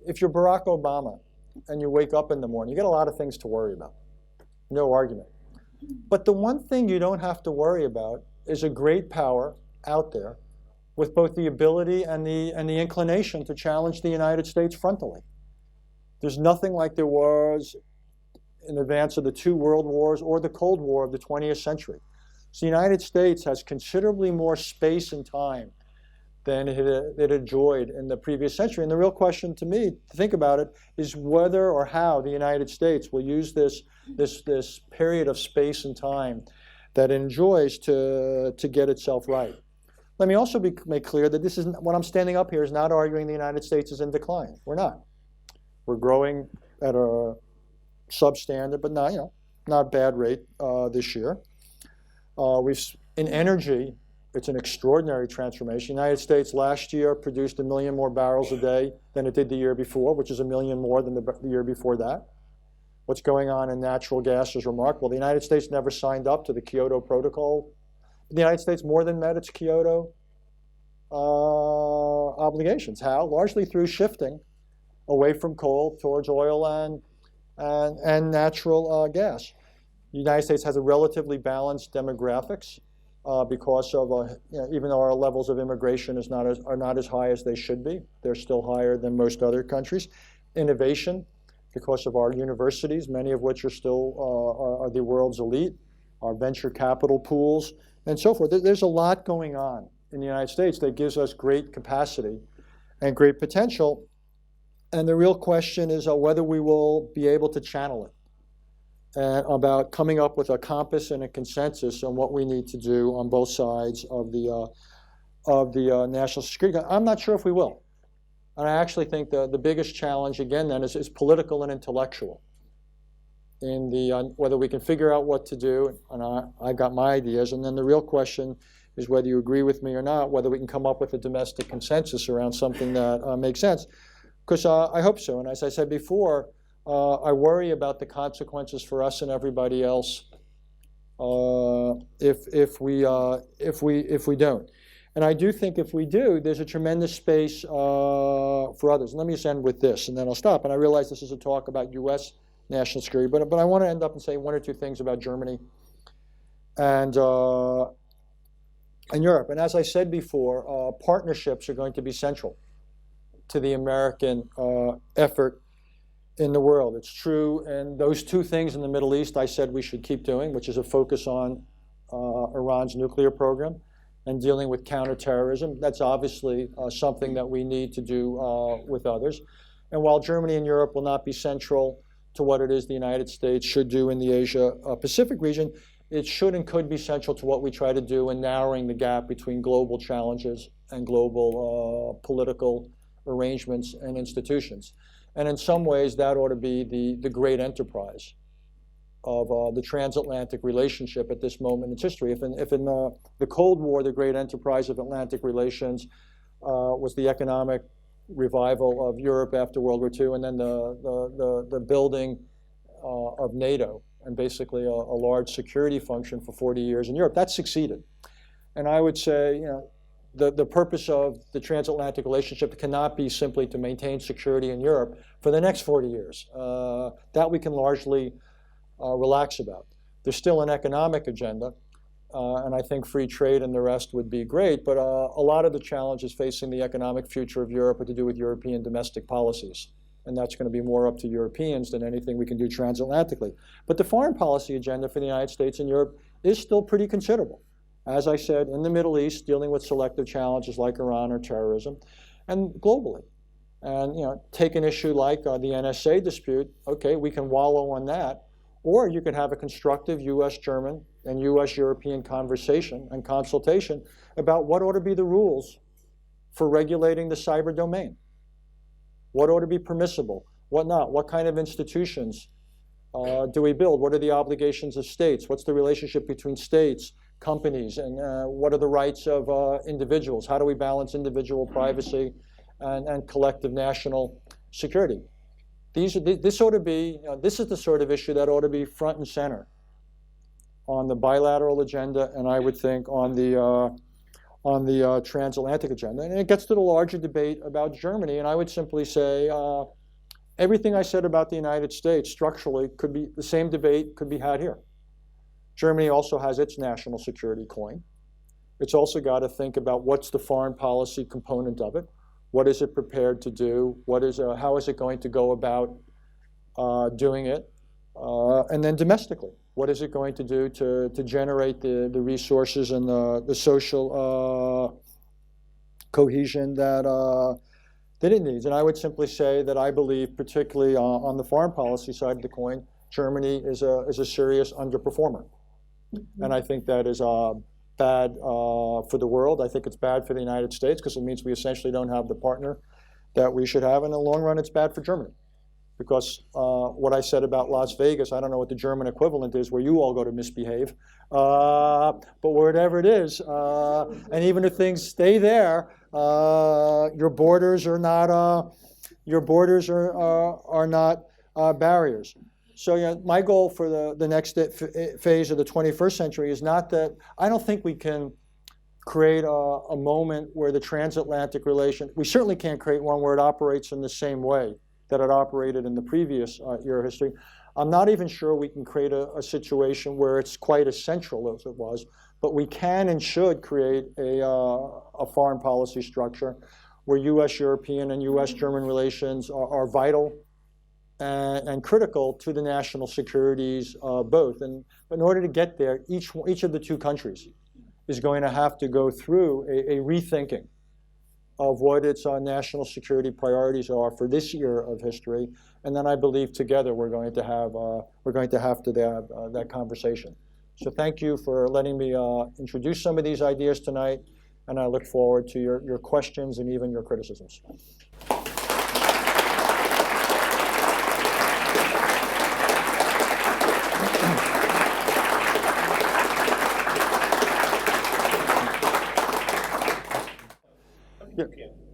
If you're Barack Obama and you wake up in the morning, you got a lot of things to worry about. No argument. But the one thing you don't have to worry about is a great power out there with both the ability and the inclination to challenge the United States frontally. There's nothing like there was in advance of the two world wars or the Cold War of the 20th century. So the United States has considerably more space and time than it enjoyed in the previous century. And the real question to me, to think about it, is whether or how the United States will use this period of space and time that it enjoys to get itself right. Let me also make clear that this isn't, what I'm standing up here is not arguing the United States is in decline. We're not. We're growing at a substandard, but not bad rate this year. In energy, it's an extraordinary transformation. The United States last year produced 1 million more barrels a day than it did the year before, which is 1 million more than the year before that. What's going on in natural gas is remarkable. The United States never signed up to the Kyoto Protocol. The United States more than met its Kyoto obligations. How? Largely through shifting away from coal towards oil and natural gas. The United States has a relatively balanced demographics because of even though our levels of immigration are not as high as they should be, they're still higher than most other countries. Innovation because of our universities, many of which are still are the world's elite, our venture capital pools, and so forth. There's a lot going on in the United States that gives us great capacity and great potential. And the real question is whether we will be able to channel it, and about coming up with a compass and a consensus on what we need to do on both sides of the national security. I'm not sure if we will. And I actually think the biggest challenge, again, then, is political and intellectual. In whether we can figure out what to do, and I got my ideas, and then the real question is whether you agree with me or not, whether we can come up with a domestic consensus around something that makes sense. Because I hope so. And as I said before, I worry about the consequences for us and everybody else if we don't. And I do think if we do, there's a tremendous space for others. And let me just end with this, and then I'll stop. And I realize this is a talk about U.S. national security, but I want to end up and say one or two things about Germany and Europe. And as I said before, partnerships are going to be central to the American effort in the world. It's true, and those two things in the Middle East I said we should keep doing, which is a focus on Iran's nuclear program and dealing with counterterrorism. That's obviously something that we need to do with others. And while Germany and Europe will not be central to what it is the United States should do in the Asia-Pacific region, it should and could be central to what we try to do in narrowing the gap between global challenges and global political arrangements and institutions. And in some ways, that ought to be the great enterprise of the transatlantic relationship at this moment in its history. If in the Cold War, the great enterprise of Atlantic relations was the economic revival of Europe after World War II, and then the building of NATO, and basically a large security function for 40 years in Europe, that succeeded. And I would say, the purpose of the transatlantic relationship cannot be simply to maintain security in Europe for the next 40 years. That we can largely relax about. There's still an economic agenda, and I think free trade and the rest would be great, but a lot of the challenges facing the economic future of Europe are to do with European domestic policies, and that's going to be more up to Europeans than anything we can do transatlantically. But the foreign policy agenda for the United States and Europe is still pretty considerable. As I said, in the Middle East, dealing with selective challenges like Iran or terrorism, and globally. And take an issue like the NSA dispute. Okay, we can wallow on that, or you could have a constructive U.S.-German and U.S.-European conversation and consultation about what ought to be the rules for regulating the cyber domain. What ought to be permissible, what not? What kind of institutions do we build? What are the obligations of states? What's the relationship between states, companies, and what are the rights of individuals? How do we balance individual privacy and collective national security? This ought to be, this is the sort of issue that ought to be front and center on the bilateral agenda, and I would think on the transatlantic agenda. And it gets to the larger debate about Germany, and I would simply say everything I said about the United States structurally could be, the same debate could be had here. Germany also has its national security coin. It's also got to think about what's the foreign policy component of it. What is it prepared to do? How is it going to go about doing it? And then domestically, what is it going to do to generate the resources and the social cohesion that it needs? And I would simply say that I believe, particularly on the foreign policy side of the coin, Germany is a serious underperformer. Mm-hmm. And I think that is bad for the world. I think it's bad for the United States because it means we essentially don't have the partner that we should have. In the long run, it's bad for Germany. Because what I said about Las Vegas, I don't know what the German equivalent is where you all go to misbehave. But wherever it is, and even if things stay there, your borders are not barriers. So my goal for the next phase of the 21st century is not that, I don't think we can create a moment where the transatlantic relation, we certainly can't create one where it operates in the same way that it operated in the previous era history. I'm not even sure we can create a situation where it's quite as central as it was, but we can and should create a foreign policy structure where U.S.-European and U.S.-German relations are vital and critical to the national securities both. And in order to get there, each of the two countries is going to have to go through a rethinking of what its national security priorities are for this year of history, and then I believe together we're going to have that conversation. So thank you for letting me introduce some of these ideas tonight, and I look forward to your questions and even your criticisms.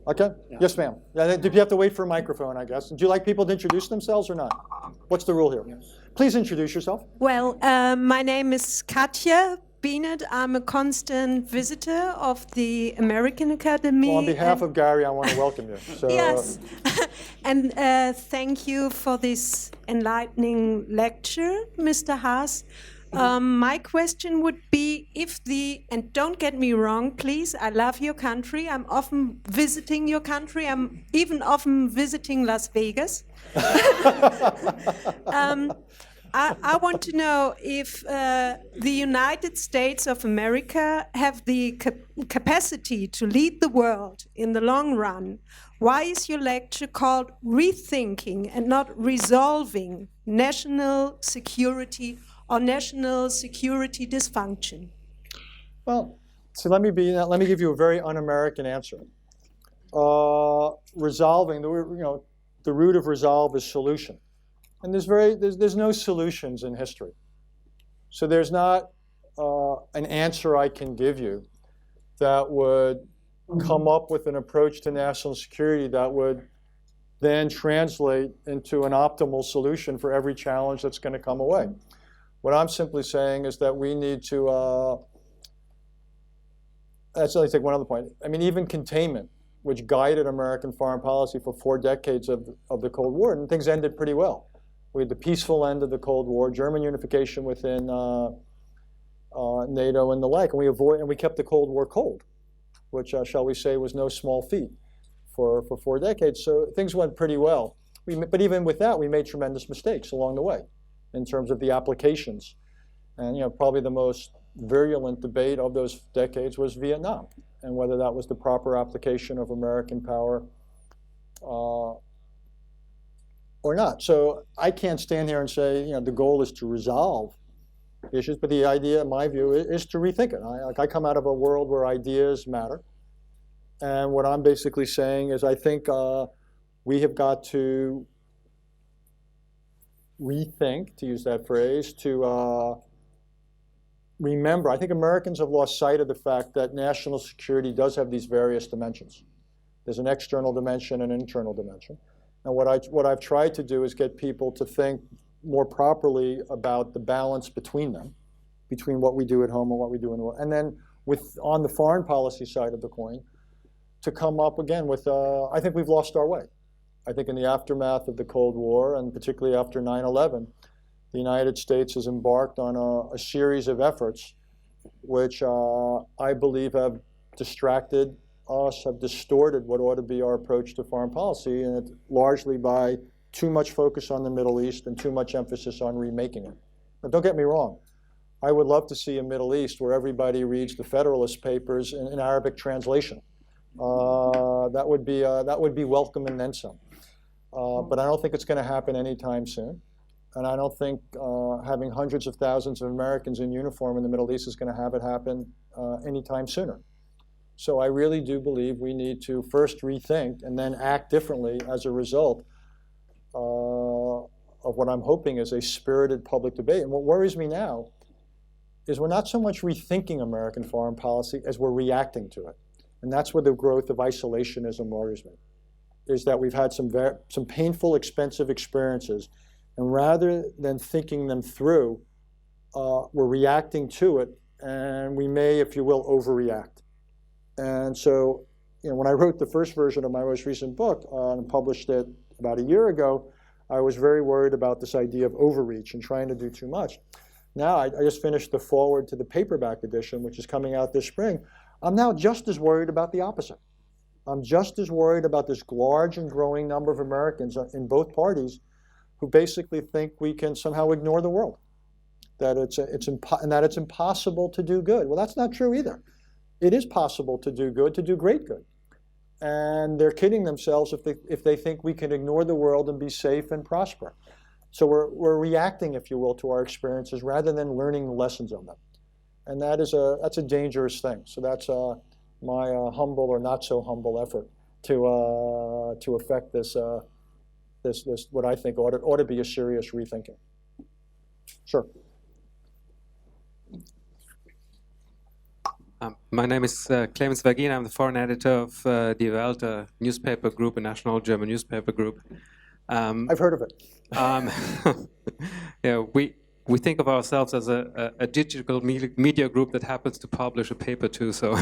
Okay? Yeah. Yes, ma'am. Yeah, do you have to wait for a microphone, I guess? Do you like people to introduce themselves or not? What's the rule here? Yes. Please introduce yourself. Well, my name is Katja Binet. I'm a constant visitor of the American Academy. Well, on behalf of Gary, I want to welcome you. So, yes. And thank you for this enlightening lecture, Mr. Haass. My question would be and don't get me wrong, please, I love your country. I'm often visiting your country. I'm even often visiting Las Vegas. I want to know if the United States of America have the capacity to lead the world in the long run. Why is your lecture called Rethinking and not Resolving National Security or National Security Dysfunction? Well, so let me give you a very un-American answer. Resolving, the root of resolve is solution. And there's no solutions in history. So there's not an answer I can give you that would come up with an approach to national security that would then translate into an optimal solution for every challenge that's going to come away. What I'm simply saying is that we need to, let's only take one other point. I mean, even containment, which guided American foreign policy for 4 decades of the Cold War, and things ended pretty well. We had the peaceful end of the Cold War, German unification within NATO and the like, and we kept the Cold War cold, which, shall we say, was no small feat for 4 decades. So things went pretty well. But even with that, we made tremendous mistakes along the way in terms of the applications. And probably the most virulent debate of those decades was Vietnam, and whether that was the proper application of American power or not. So I can't stand here and say the goal is to resolve issues, but the idea, in my view, is to rethink it. I come out of a world where ideas matter, and what I'm basically saying is I think we have got to rethink, to use that phrase, to remember. I think Americans have lost sight of the fact that national security does have these various dimensions. There's an external dimension and an internal dimension. And what I've tried to do is get people to think more properly about the balance between them, between what we do at home and what we do in the world. And then on the foreign policy side of the coin, to come up again with, I think we've lost our way. I think in the aftermath of the Cold War, and particularly after 9/11, the United States has embarked on a series of efforts which I believe have distracted us, have distorted what ought to be our approach to foreign policy, and it's largely by too much focus on the Middle East and too much emphasis on remaking it. Now, don't get me wrong. I would love to see a Middle East where everybody reads the Federalist Papers in Arabic translation. That would be welcome and then some. But I don't think it's going to happen anytime soon. And I don't think having hundreds of thousands of Americans in uniform in the Middle East is going to have it happen anytime sooner. So I really do believe we need to first rethink and then act differently as a result of what I'm hoping is a spirited public debate. And what worries me now is we're not so much rethinking American foreign policy as we're reacting to it. And that's where the growth of isolationism worries me, is that we've had some painful, expensive experiences, and rather than thinking them through, we're reacting to it, and we may, if you will, overreact. And so, when I wrote the first version of my most recent book and published it about a year ago, I was very worried about this idea of overreach and trying to do too much. Now, I just finished the foreword to the paperback edition, which is coming out this spring. I'm now just as worried about the opposite. I'm just as worried about this large and growing number of Americans in both parties who basically think we can somehow ignore the world, that it's impossible to do good. Well, that's not true either. It is possible to do good, to do great good. And they're kidding themselves if they think we can ignore the world and be safe and prosper. So we're reacting, if you will, to our experiences rather than learning the lessons of them. And that's a dangerous thing. So that's my humble or not so humble effort to affect this what I think ought to be a serious rethinking. Sure. My name is Clemens Vagin. I'm the foreign editor of Die Welt, a newspaper group, a national German newspaper group. I've heard of it. Yeah, we think of ourselves as a digital media group that happens to publish a paper too. So,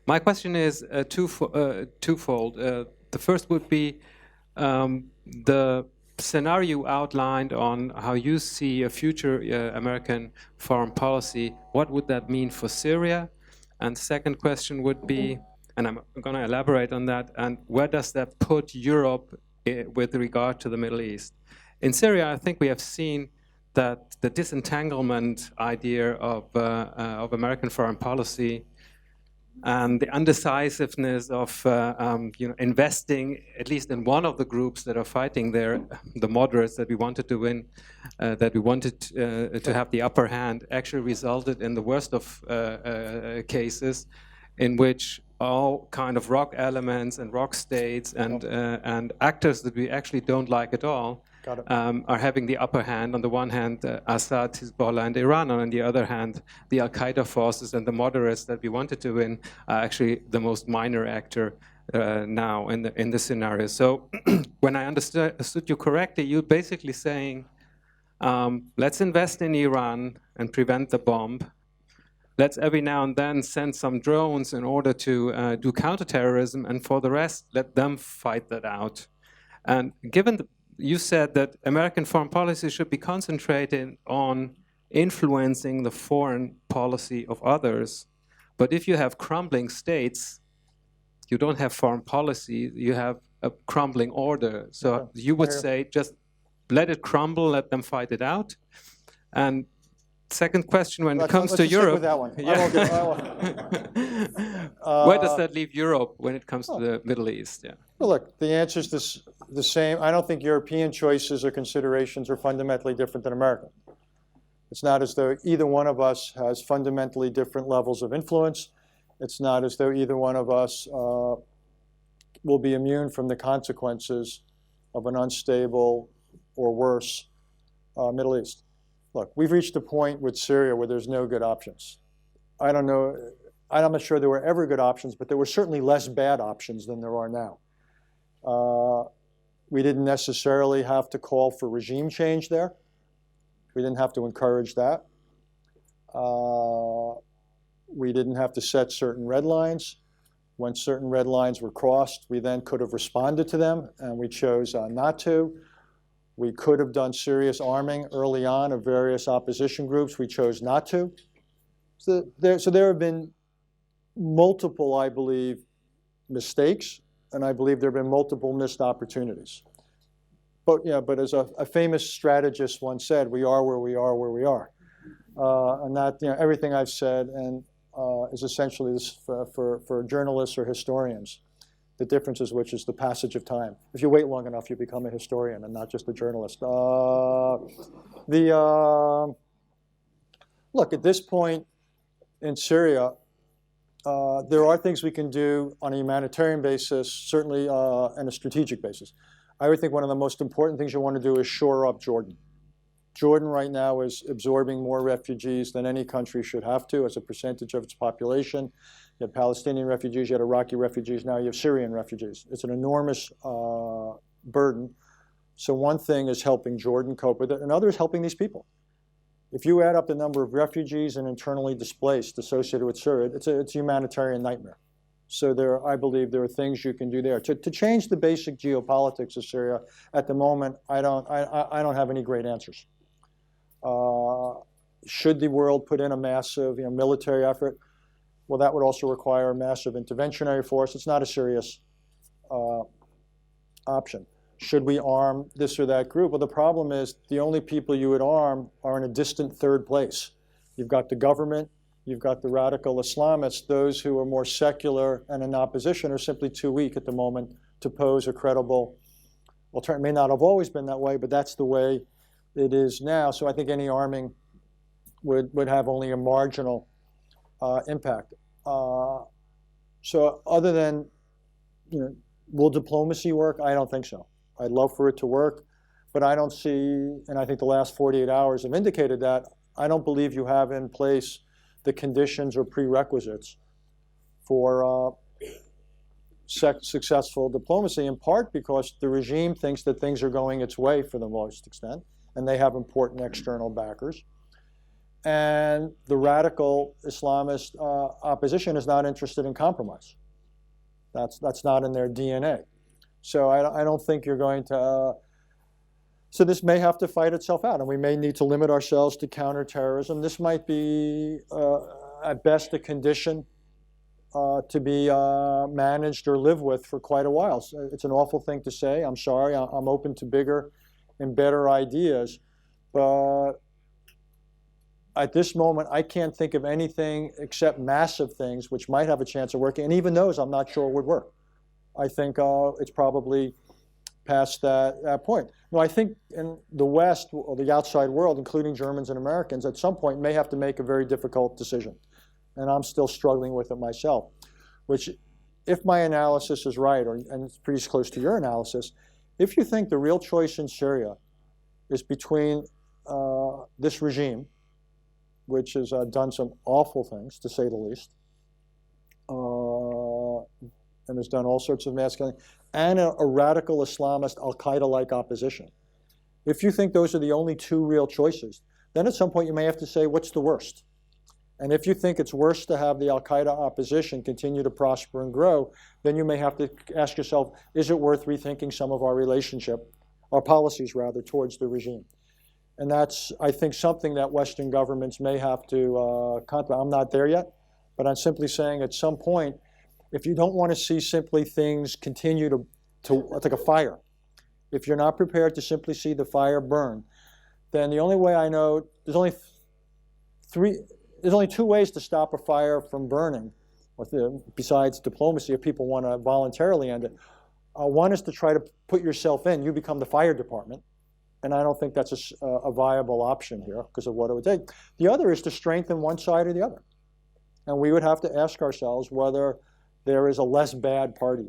my question is twofold. The first would be the scenario outlined on how you see a future American foreign policy. What would that mean for Syria? And the second question would be, and I'm going to elaborate on that, and where does that put Europe with regard to the Middle East? In Syria, I think we have seen that the disentanglement idea of American foreign policy and the undecisiveness of investing, at least in one of the groups that are fighting there, the moderates that we wanted to win, that we wanted to have the upper hand, actually resulted in the worst of cases, in which all kind of rock elements and rock states and actors that we actually don't like at all are having the upper hand. On the one hand, Assad, Hezbollah, and Iran, and on the other hand, the Al-Qaeda forces and the moderates that we wanted to win are actually the most minor actor now in the scenario. So when I understood you correctly, you're basically saying, let's invest in Iran and prevent the bomb. Let's every now and then send some drones in order to do counterterrorism, and for the rest, let them fight that out. And given you said that American foreign policy should be concentrated on influencing the foreign policy of others. But if you have crumbling states, you don't have foreign policy, you have a crumbling order. So you would say, just let it crumble, let them fight it out. And second question, when it comes to Europe, where does that leave Europe when it comes to the Middle East? Yeah. Well, look, the answer is the same. I don't think European choices or considerations are fundamentally different than American. It's not as though either one of us has fundamentally different levels of influence. It's not as though either one of us will be immune from the consequences of an unstable or worse Middle East. Look, we've reached a point with Syria where there's no good options. I don't know, I'm not sure there were ever good options, but there were certainly less bad options than there are now. We didn't necessarily have to call for regime change there. We didn't have to encourage that. We didn't have to set certain red lines. When certain red lines were crossed, we then could have responded to them, and we chose not to. We could have done serious arming early on of various opposition groups. We chose not to. So there have been multiple, I believe, mistakes, and I believe there have been multiple missed opportunities. But as a famous strategist once said, we are where we are where we are. And that, everything I've said and is essentially this for journalists or historians. The difference is which is the passage of time. If you wait long enough, you become a historian and not just a journalist. Look, at this point in Syria, there are things we can do on a humanitarian basis, certainly on a strategic basis. I would think one of the most important things you want to do is shore up Jordan. Jordan right now is absorbing more refugees than any country should have to as a percentage of its population. You have Palestinian refugees, you had Iraqi refugees, now you have Syrian refugees. It's an enormous burden. So one thing is helping Jordan cope with it, and others helping these people. If you add up the number of refugees and internally displaced associated with Syria, it's a humanitarian nightmare. So I believe there are things you can do there. To change the basic geopolitics of Syria, at the moment, I don't have any great answers. Should the world put in a massive military effort? Well, that would also require a massive interventionary force. It's not a serious option. should we arm this or that group? Well, the problem is the only people you would arm are in a distant third place. You've got the government, you've got the radical Islamists. Those who are more secular and in opposition are simply too weak at the moment to pose a credible alternative. It may not have always been that way, but that's the way it is now. So I think any arming would have only a marginal impact. So other than, will diplomacy work? I don't think so. I'd love for it to work, but I don't see, and I think the last 48 hours have indicated that, I don't believe you have in place the conditions or prerequisites for successful diplomacy, in part because the regime thinks that things are going its way for the most extent, and they have important external backers. And the radical Islamist opposition is not interested in compromise. That's not in their DNA. So I don't think you're going to, so this may have to fight itself out, and we may need to limit ourselves to counterterrorism. This might be, at best, a condition to be managed or live with for quite a while. So it's an awful thing to say. I'm sorry. I'm open to bigger and better ideas. But at this moment, I can't think of anything except massive things which might have a chance of working. And even those, I'm not sure would work. I think it's probably past that point. No, I think in the West, or the outside world, including Germans and Americans, at some point may have to make a very difficult decision. And I'm still struggling with it myself, which, if my analysis is right, and it's pretty close to your analysis, if you think the real choice in Syria is between this regime, which has done some awful things, to say the least, and has done all sorts of mass killing, and a radical Islamist al-Qaeda-like opposition. If you think those are the only two real choices, then at some point you may have to say, what's the worst? And if you think it's worse to have the al-Qaeda opposition continue to prosper and grow, then you may have to ask yourself, is it worth rethinking some of our relationship, our policies rather, towards the regime? And that's, I think, something that Western governments may have to contemplate. I'm not there yet, but I'm simply saying at some point, if you don't want to see simply things continue to it's like a fire, if you're not prepared to simply see the fire burn, then the only way I know, there's only two ways to stop a fire from burning, besides diplomacy, if people want to voluntarily end it. One is to try to put yourself in. You become the fire department. And I don't think that's a viable option here because of what it would take. The other is to strengthen one side or the other. And we would have to ask ourselves whether there is a less bad party,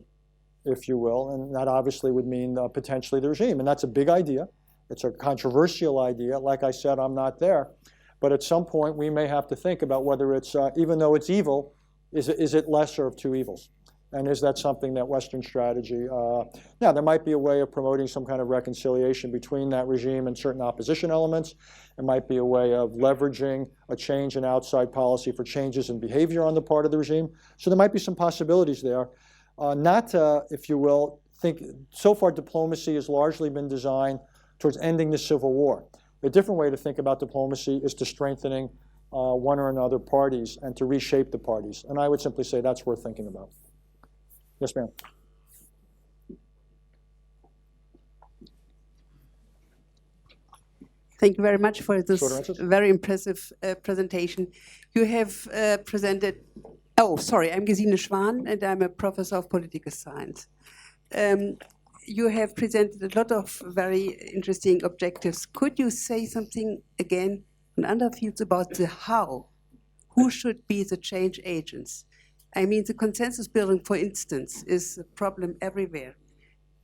if you will. And that obviously would mean potentially the regime. And that's a big idea. It's a controversial idea. Like I said, I'm not there. But at some point, we may have to think about whether it's, even though it's evil, is it lesser of two evils? And is that something that Western strategy, now there might be a way of promoting some kind of reconciliation between that regime and certain opposition elements. It might be a way of leveraging a change in outside policy for changes in behavior on the part of the regime. So there might be some possibilities there. Not to, if you will, think, so far diplomacy has largely been designed towards ending the civil war. A different way to think about diplomacy is to strengthening one or another parties and to reshape the parties. And I would simply say that's worth thinking about. Yes, ma'am. Thank you very much for this very impressive presentation. You have presented, oh, sorry, I'm Gesine Schwan, and I'm a professor of political science. You have presented a lot of very interesting objectives. Could you say something again in other fields about the how? Who should be the change agents? I mean, the consensus building, for instance, is a problem everywhere.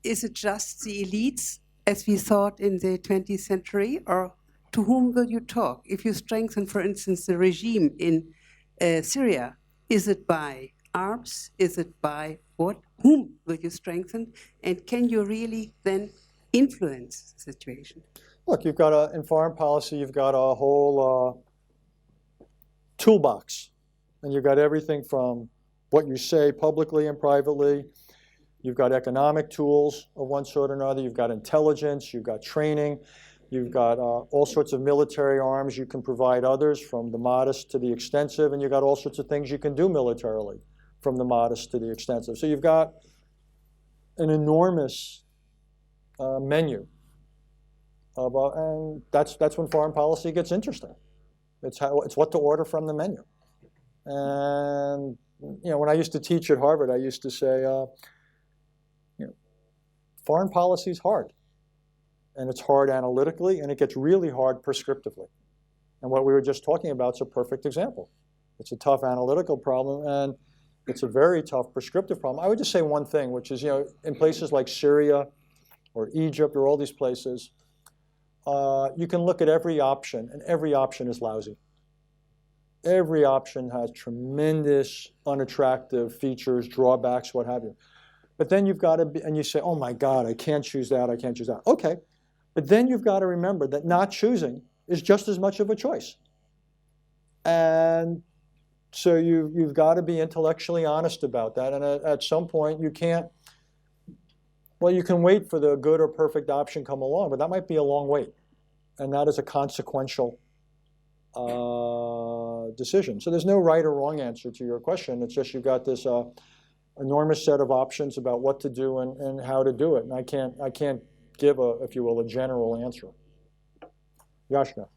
Is it just the elites, as we thought in the 20th century, or to whom will you talk? If you strengthen, for instance, the regime in Syria, is it by arms? Is it by what? Whom will you strengthen? And can you really then influence the situation? Look, you've got in foreign policy, you've got a whole toolbox. And you've got everything from what you say publicly and privately. You've got economic tools of one sort or another. You've got intelligence. You've got training. You've got all sorts of military arms you can provide others, from the modest to the extensive. And you've got all sorts of things you can do militarily, from the modest to the extensive. So you've got an enormous menu. And that's when foreign policy gets interesting. It's what to order from the menu. And when I used to teach at Harvard, I used to say, foreign policy is hard. And it's hard analytically, and it gets really hard prescriptively. And what we were just talking about is a perfect example. It's a tough analytical problem, and it's a very tough prescriptive problem. I would just say one thing, which is, in places like Syria or Egypt or all these places, you can look at every option, and every option is lousy. Every option has tremendous unattractive features, drawbacks, what have you. But then you've got to be, and you say, oh my God, I can't choose that, I can't choose that. Okay, but then you've got to remember that not choosing is just as much of a choice. And so you've got to be intellectually honest about that. And at some point you can't, well, you can wait for the good or perfect option come along, but that might be a long wait. And that is a consequential decision. So there's no right or wrong answer to your question. It's just you've got this enormous set of options about what to do and how to do it. And I can't give if you will, a general answer. Yashka.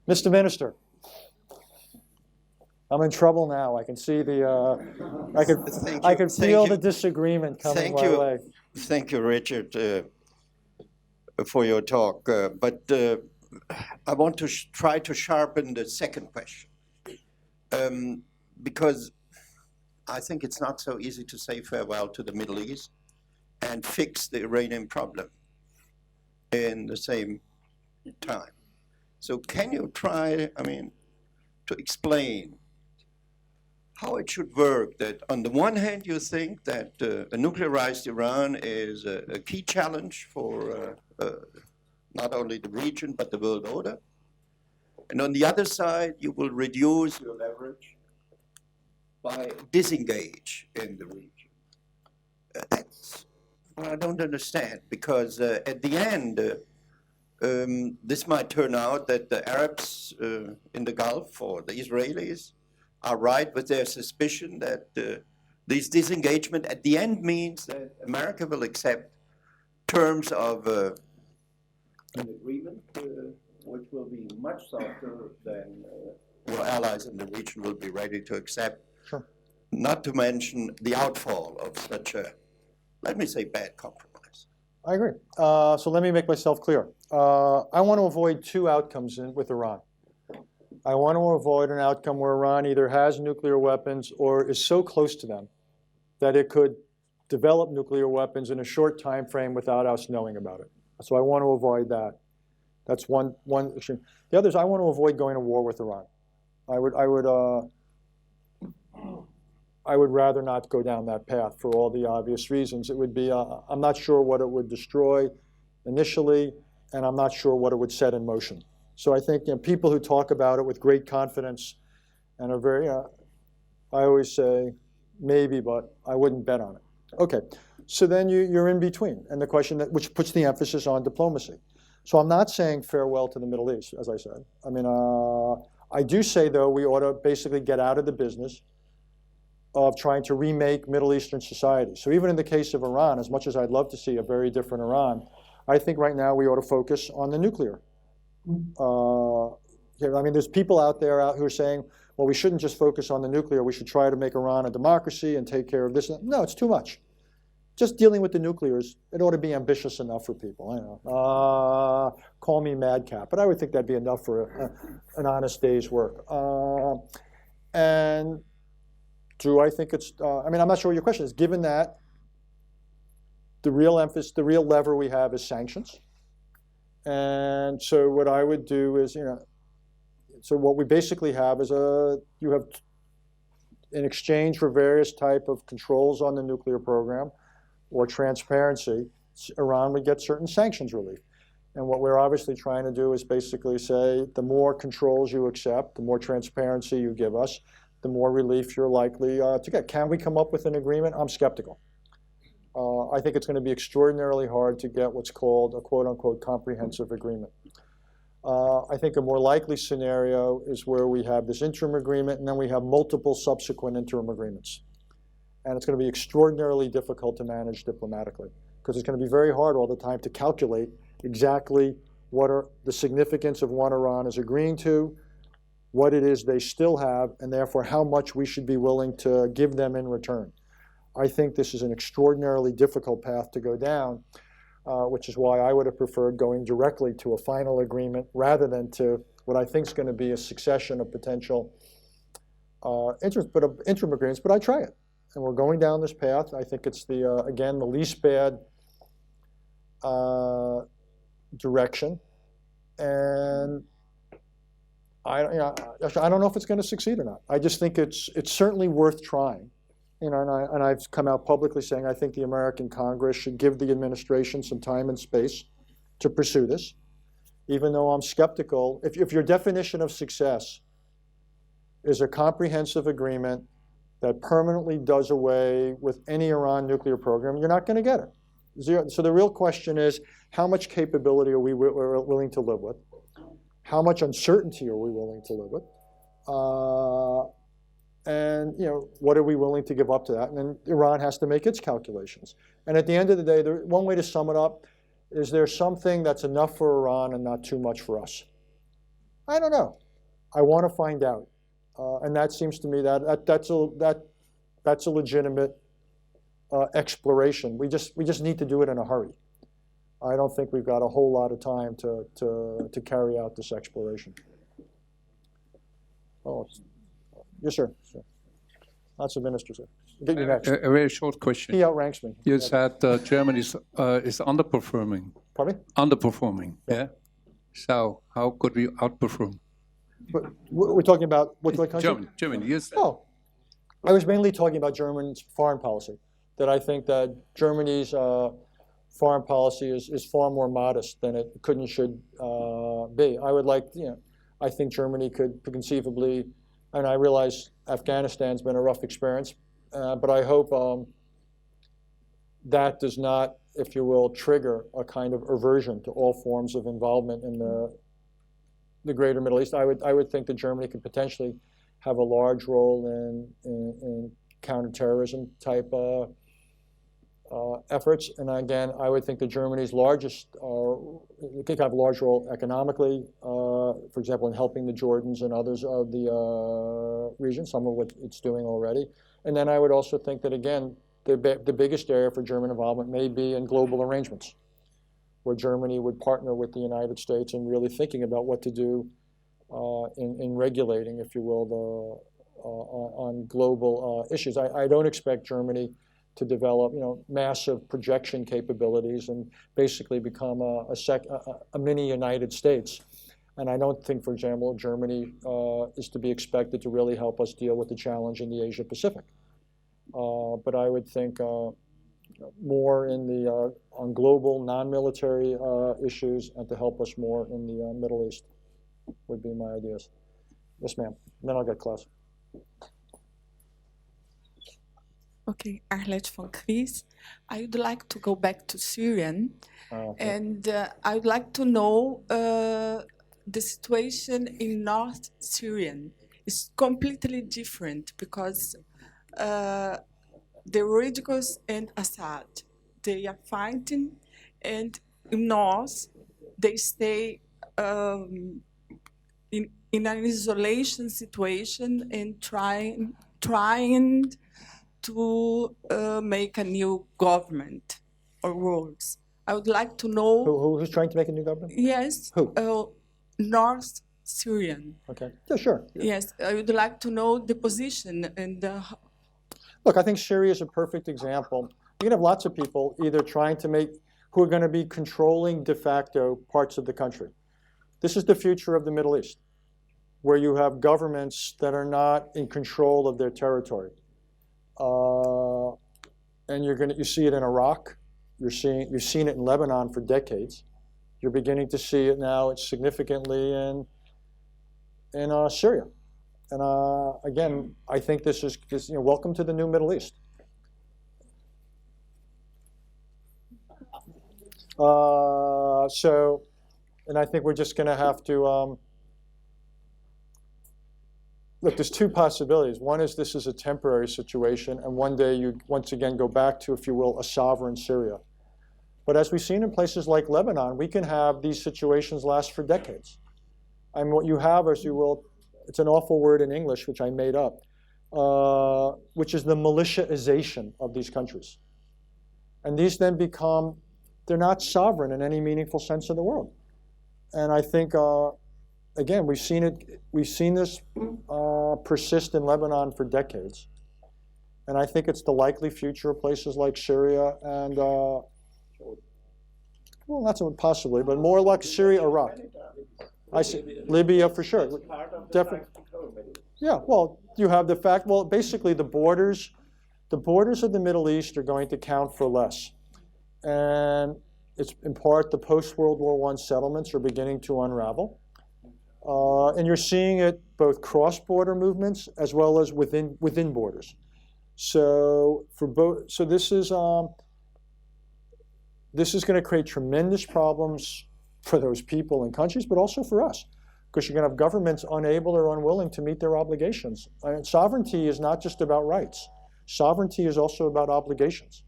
Mr. Minister, I'm in trouble now. I can see I can feel the disagreement coming my way. Thank you, Richard, for your talk. But I want to try to sharpen the second question, because I think it's not so easy to say farewell to the Middle East and fix the Iranian problem in the same time. So can you try, to explain how it should work, that on the one hand you think that a nuclearized Iran is a key challenge for not only the region but the world order, and on the other side you will reduce your leverage by disengage in the region. That's what I don't understand, because at the end this might turn out that the Arabs in the Gulf or the Israelis are right with their suspicion that this disengagement at the end means that America will accept terms of an agreement which will be much softer than your allies in the region will be ready to accept. Sure. Not to mention the outfall of such a, let me say, bad compromise. I agree. So let me make myself clear. I want to avoid two outcomes with Iran. I want to avoid an outcome where Iran either has nuclear weapons or is so close to them that it could develop nuclear weapons in a short time frame without us knowing about it. So I want to avoid that. That's one extreme. The other is I want to avoid going to war with Iran. I would rather not go down that path for all the obvious reasons. It would be, I'm not sure what it would destroy initially, and I'm not sure what it would set in motion. So I think people who talk about it with great confidence and are very, I always say, maybe, but I wouldn't bet on it. Okay, so then you're in between, and the question which puts the emphasis on diplomacy. So I'm not saying farewell to the Middle East, as I said. I do say, though, we ought to basically get out of the business of trying to remake Middle Eastern society. So even in the case of Iran, as much as I'd love to see a very different Iran, I think right now we ought to focus on the nuclear. There's people out there who are saying, well, we shouldn't just focus on the nuclear. We should try to make Iran a democracy and take care of this. No, it's too much. Just dealing with the nuclears, it ought to be ambitious enough for people. I know. Call me madcap, but I would think that'd be enough for an honest day's work. And do I think it's, I'm not sure what your question is, given that the real lever we have is sanctions. And so what I would do is, so what we basically have is you have, in exchange for various type of controls on the nuclear program or transparency, Iran would get certain sanctions relief. And what we're obviously trying to do is basically say, the more controls you accept, the more transparency you give us, the more relief you're likely to get. Can we come up with an agreement? I'm skeptical. I think it's going to be extraordinarily hard to get what's called a quote-unquote comprehensive agreement. I think a more likely scenario is where we have this interim agreement and then we have multiple subsequent interim agreements. And it's going to be extraordinarily difficult to manage diplomatically. because it's going to be very hard all the time to calculate exactly what are the significance of what Iran is agreeing to, what it is they still have, and therefore how much we should be willing to give them in return. I think this is an extraordinarily difficult path to go down, which is why I would have preferred going directly to a final agreement rather than to what I think is going to be a succession of potential interim agreements, but I try it. And we're going down this path. I think it's again, the least bad direction. And I don't know if it's going to succeed or not. I just think it's certainly worth trying. And I've come out publicly saying I think the American Congress should give the administration some time and space to pursue this, even though I'm skeptical. If your definition of success is a comprehensive agreement that permanently does away with any Iran nuclear program, you're not going to get it. Zero. So the real question is, how much capability are we willing to live with? How much uncertainty are we willing to live with? And what are we willing to give up to that? And then Iran has to make its calculations. And at the end of the day, one way to sum it up is there something that's enough for Iran and not too much for us? I don't know. I want to find out. And that seems to me that's a legitimate exploration. We just need to do it in a hurry. I don't think we've got a whole lot of time to carry out this exploration. Oh, yes, sir. Lots of ministers here. Get you next. A very short question. He outranks me. You said Germany is underperforming. Pardon me? Underperforming, yeah? So how could we outperform? But we're talking about what country? Germany, yes. Oh, I was mainly talking about Germany's foreign policy. That I think that Germany's foreign policy is far more modest than it could and should be. I would like, I think Germany could conceivably, and I realize Afghanistan's been a rough experience, but I hope that does not, if you will, trigger a kind of aversion to all forms of involvement in the greater Middle East. I would think that Germany could potentially have a large role in counterterrorism type efforts. And again, I would think that Germany's could have a large role economically, for example, in helping the Jordans and others of the region, some of what it's doing already. And then I would also think that, again, the biggest area for German involvement may be in global arrangements, where Germany would partner with the United States in really thinking about what to do in regulating, if you will, on global issues. I don't expect Germany to develop, massive projection capabilities and basically become a mini United States. And I don't think, for example, Germany is to be expected to really help us deal with the challenge in the Asia Pacific. But I would think more in on global non-military issues and to help us more in the Middle East would be my ideas. Yes, ma'am. And then I'll get Klaus. Okay, Arlette van Gries. I would like to go back to Syrian, and I would like to know the situation in North Syrian is completely different because the radicals and Assad, they are fighting, and in North, they stay in an isolation situation and trying to make a new government or rules. I would like to know... Who's trying to make a new government? Yes. Who? North Syrian. Okay. Yeah, sure. Yes, I would like to know the position and the... Look, I think Syria is a perfect example. You can have lots of people either trying to who are going to be controlling de facto parts of the country. This is the future of the Middle East, where you have governments that are not in control of their territory. And you see it in Iraq. You've seen it in Lebanon for decades. You're beginning to see it now. It's significantly in Syria. And again, I think this is welcome to the new Middle East. And I think we're just going to have to. Look, there's two possibilities. One is this is a temporary situation, and one day you once again go back to, if you will, a sovereign Syria. But as we've seen in places like Lebanon, we can have these situations last for decades. And what you have, as you will, it's an awful word in English, which I made up, which is the militiaization of these countries. And these then become, they're not sovereign in any meaningful sense of the word. And I think, again, we've seen this persist in Lebanon for decades. And I think it's the likely future of places like Syria and, well, not so possibly, but more like Syria, Iraq. I see Libya for sure. Definitely. Yeah, well, you have the fact, well, basically the borders of the Middle East are going to count for less. And it's in part the post-World War I settlements are beginning to unravel. And you're seeing it both cross-border movements as well as within borders. So this is going to create tremendous problems for those people and countries, but also for us, because you're going to have governments unable or unwilling to meet their obligations. Sovereignty is not just about rights. Sovereignty is also about obligations.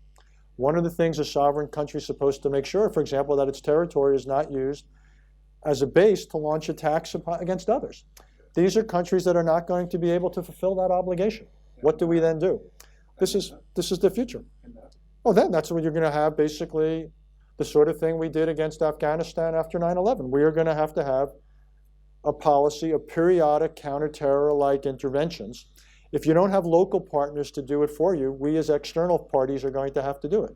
One of the things a sovereign country is supposed to make sure, for example, that its territory is not used as a base to launch attacks against others. These are countries that are not going to be able to fulfill that obligation. What do we then do? This is the future. Well, then that's what you're going to have, basically the sort of thing we did against Afghanistan after 9/11. We are going to have a policy of periodic counter-terror-like interventions. If you don't have local partners to do it for you, we as external parties are going to have to do it.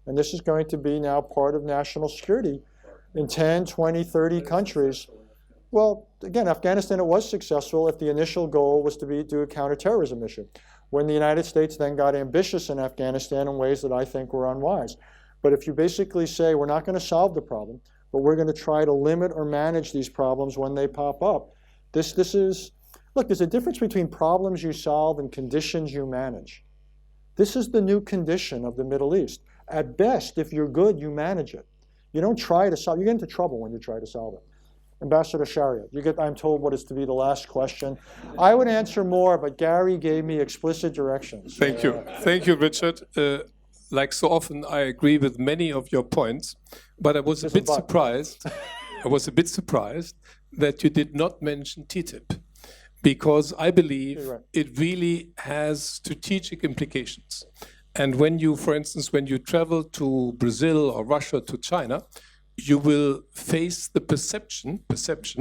And this is going to be now part of national security in 10, 20, 30 countries. Well, again, Afghanistan, it was successful if the initial goal was to do a counterterrorism issue. When the United States then got ambitious in Afghanistan in ways that I think were unwise. But if you basically say, we're not going to solve the problem, but we're going to try to limit or manage these problems when they pop up, this is, look, there's a difference between problems you solve and conditions you manage. This is the new condition of the Middle East. At best, if you're good, you manage it. You don't try to solve, you get into trouble when you try to solve it. Ambassador Sharia, I'm told what is to be the last question. I would answer more, but Gary gave me explicit directions. Thank you. Thank you, Richard. Like so often, I agree with many of your points, but I was a bit surprised. I was a bit surprised that you did not mention TTIP, because I believe it really has strategic implications. And when you, for instance, when you travel to Brazil or Russia to China, you will face the perception,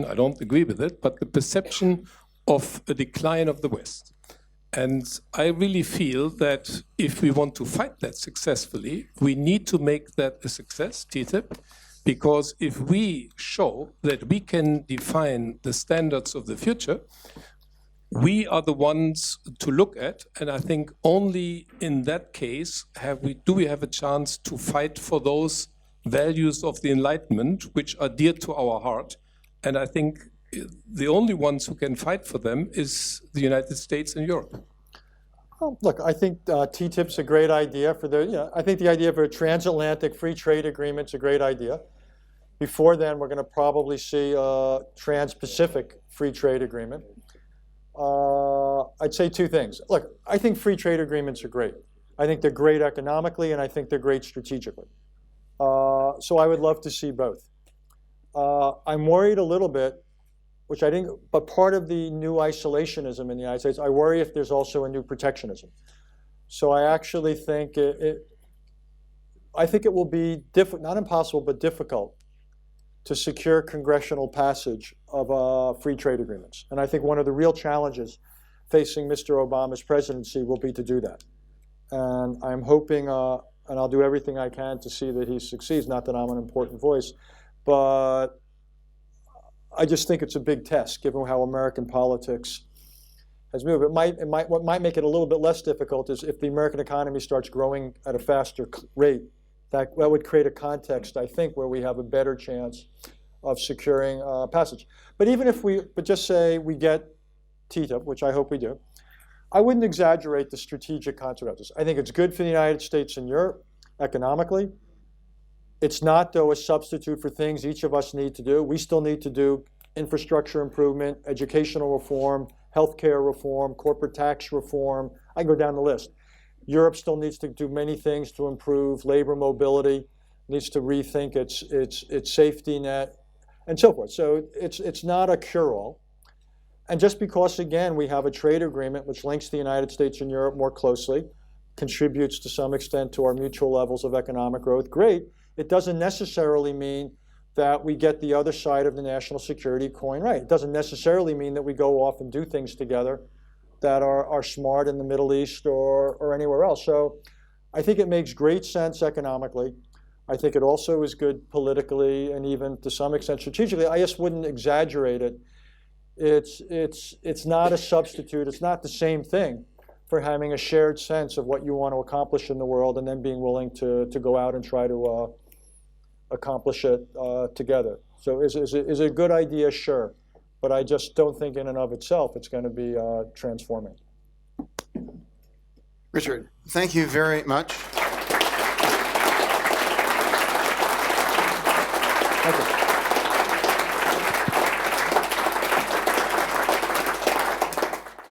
I don't agree with it, but the perception of a decline of the West. And I really feel that if we want to fight that successfully, we need to make that a success, TTIP, because if we show that we can define the standards of the future, we are the ones to look at, and I think only in that case do we have a chance to fight for those values of the Enlightenment, which are dear to our heart. And I think the only ones who can fight for them is the United States and Europe. Well, look, I think TTIP's a great idea I think the idea of a transatlantic free trade agreement's a great idea. Before then, we're going to probably see a trans-Pacific free trade agreement. I'd say two things. Look, I think free trade agreements are great. I think they're great economically, and I think they're great strategically. So I would love to see both. I'm worried a little bit, which I think, but part of the new isolationism in the United States, I worry if there's also a new protectionism. So I actually think I think it will be not impossible, but difficult to secure congressional passage of free trade agreements. And I think one of the real challenges facing Mr. Obama's presidency will be to do that. And I'm hoping, and I'll do everything I can to see that he succeeds, not that I'm an important voice, but I just think it's a big test, given how American politics has moved. What might make it a little bit less difficult is if the American economy starts growing at a faster rate, that would create a context, I think, where we have a better chance of securing passage. But even if just say we get TTIP, which I hope we do, I wouldn't exaggerate the strategic consequences. I think it's good for the United States and Europe economically. It's not, though, a substitute for things each of us need to do. We still need to do infrastructure improvement, educational reform, healthcare reform, corporate tax reform. I can go down the list. Europe still needs to do many things to improve labor mobility, needs to rethink its safety net, and so forth. So it's not a cure-all. And just because, again, we have a trade agreement which links the United States and Europe more closely, contributes to some extent to our mutual levels of economic growth, great. It doesn't necessarily mean that we get the other side of the national security coin right. It doesn't necessarily mean that we go off and do things together that are smart in the Middle East or anywhere else. So I think it makes great sense economically. I think it also is good politically and even to some extent strategically. I just wouldn't exaggerate it. It's not a substitute. It's not the same thing for having a shared sense of what you want to accomplish in the world and then being willing to go out and try to accomplish it together. So is it a good idea? Sure. But I just don't think in and of itself it's going to be transforming. Richard, thank you very much. Thank you.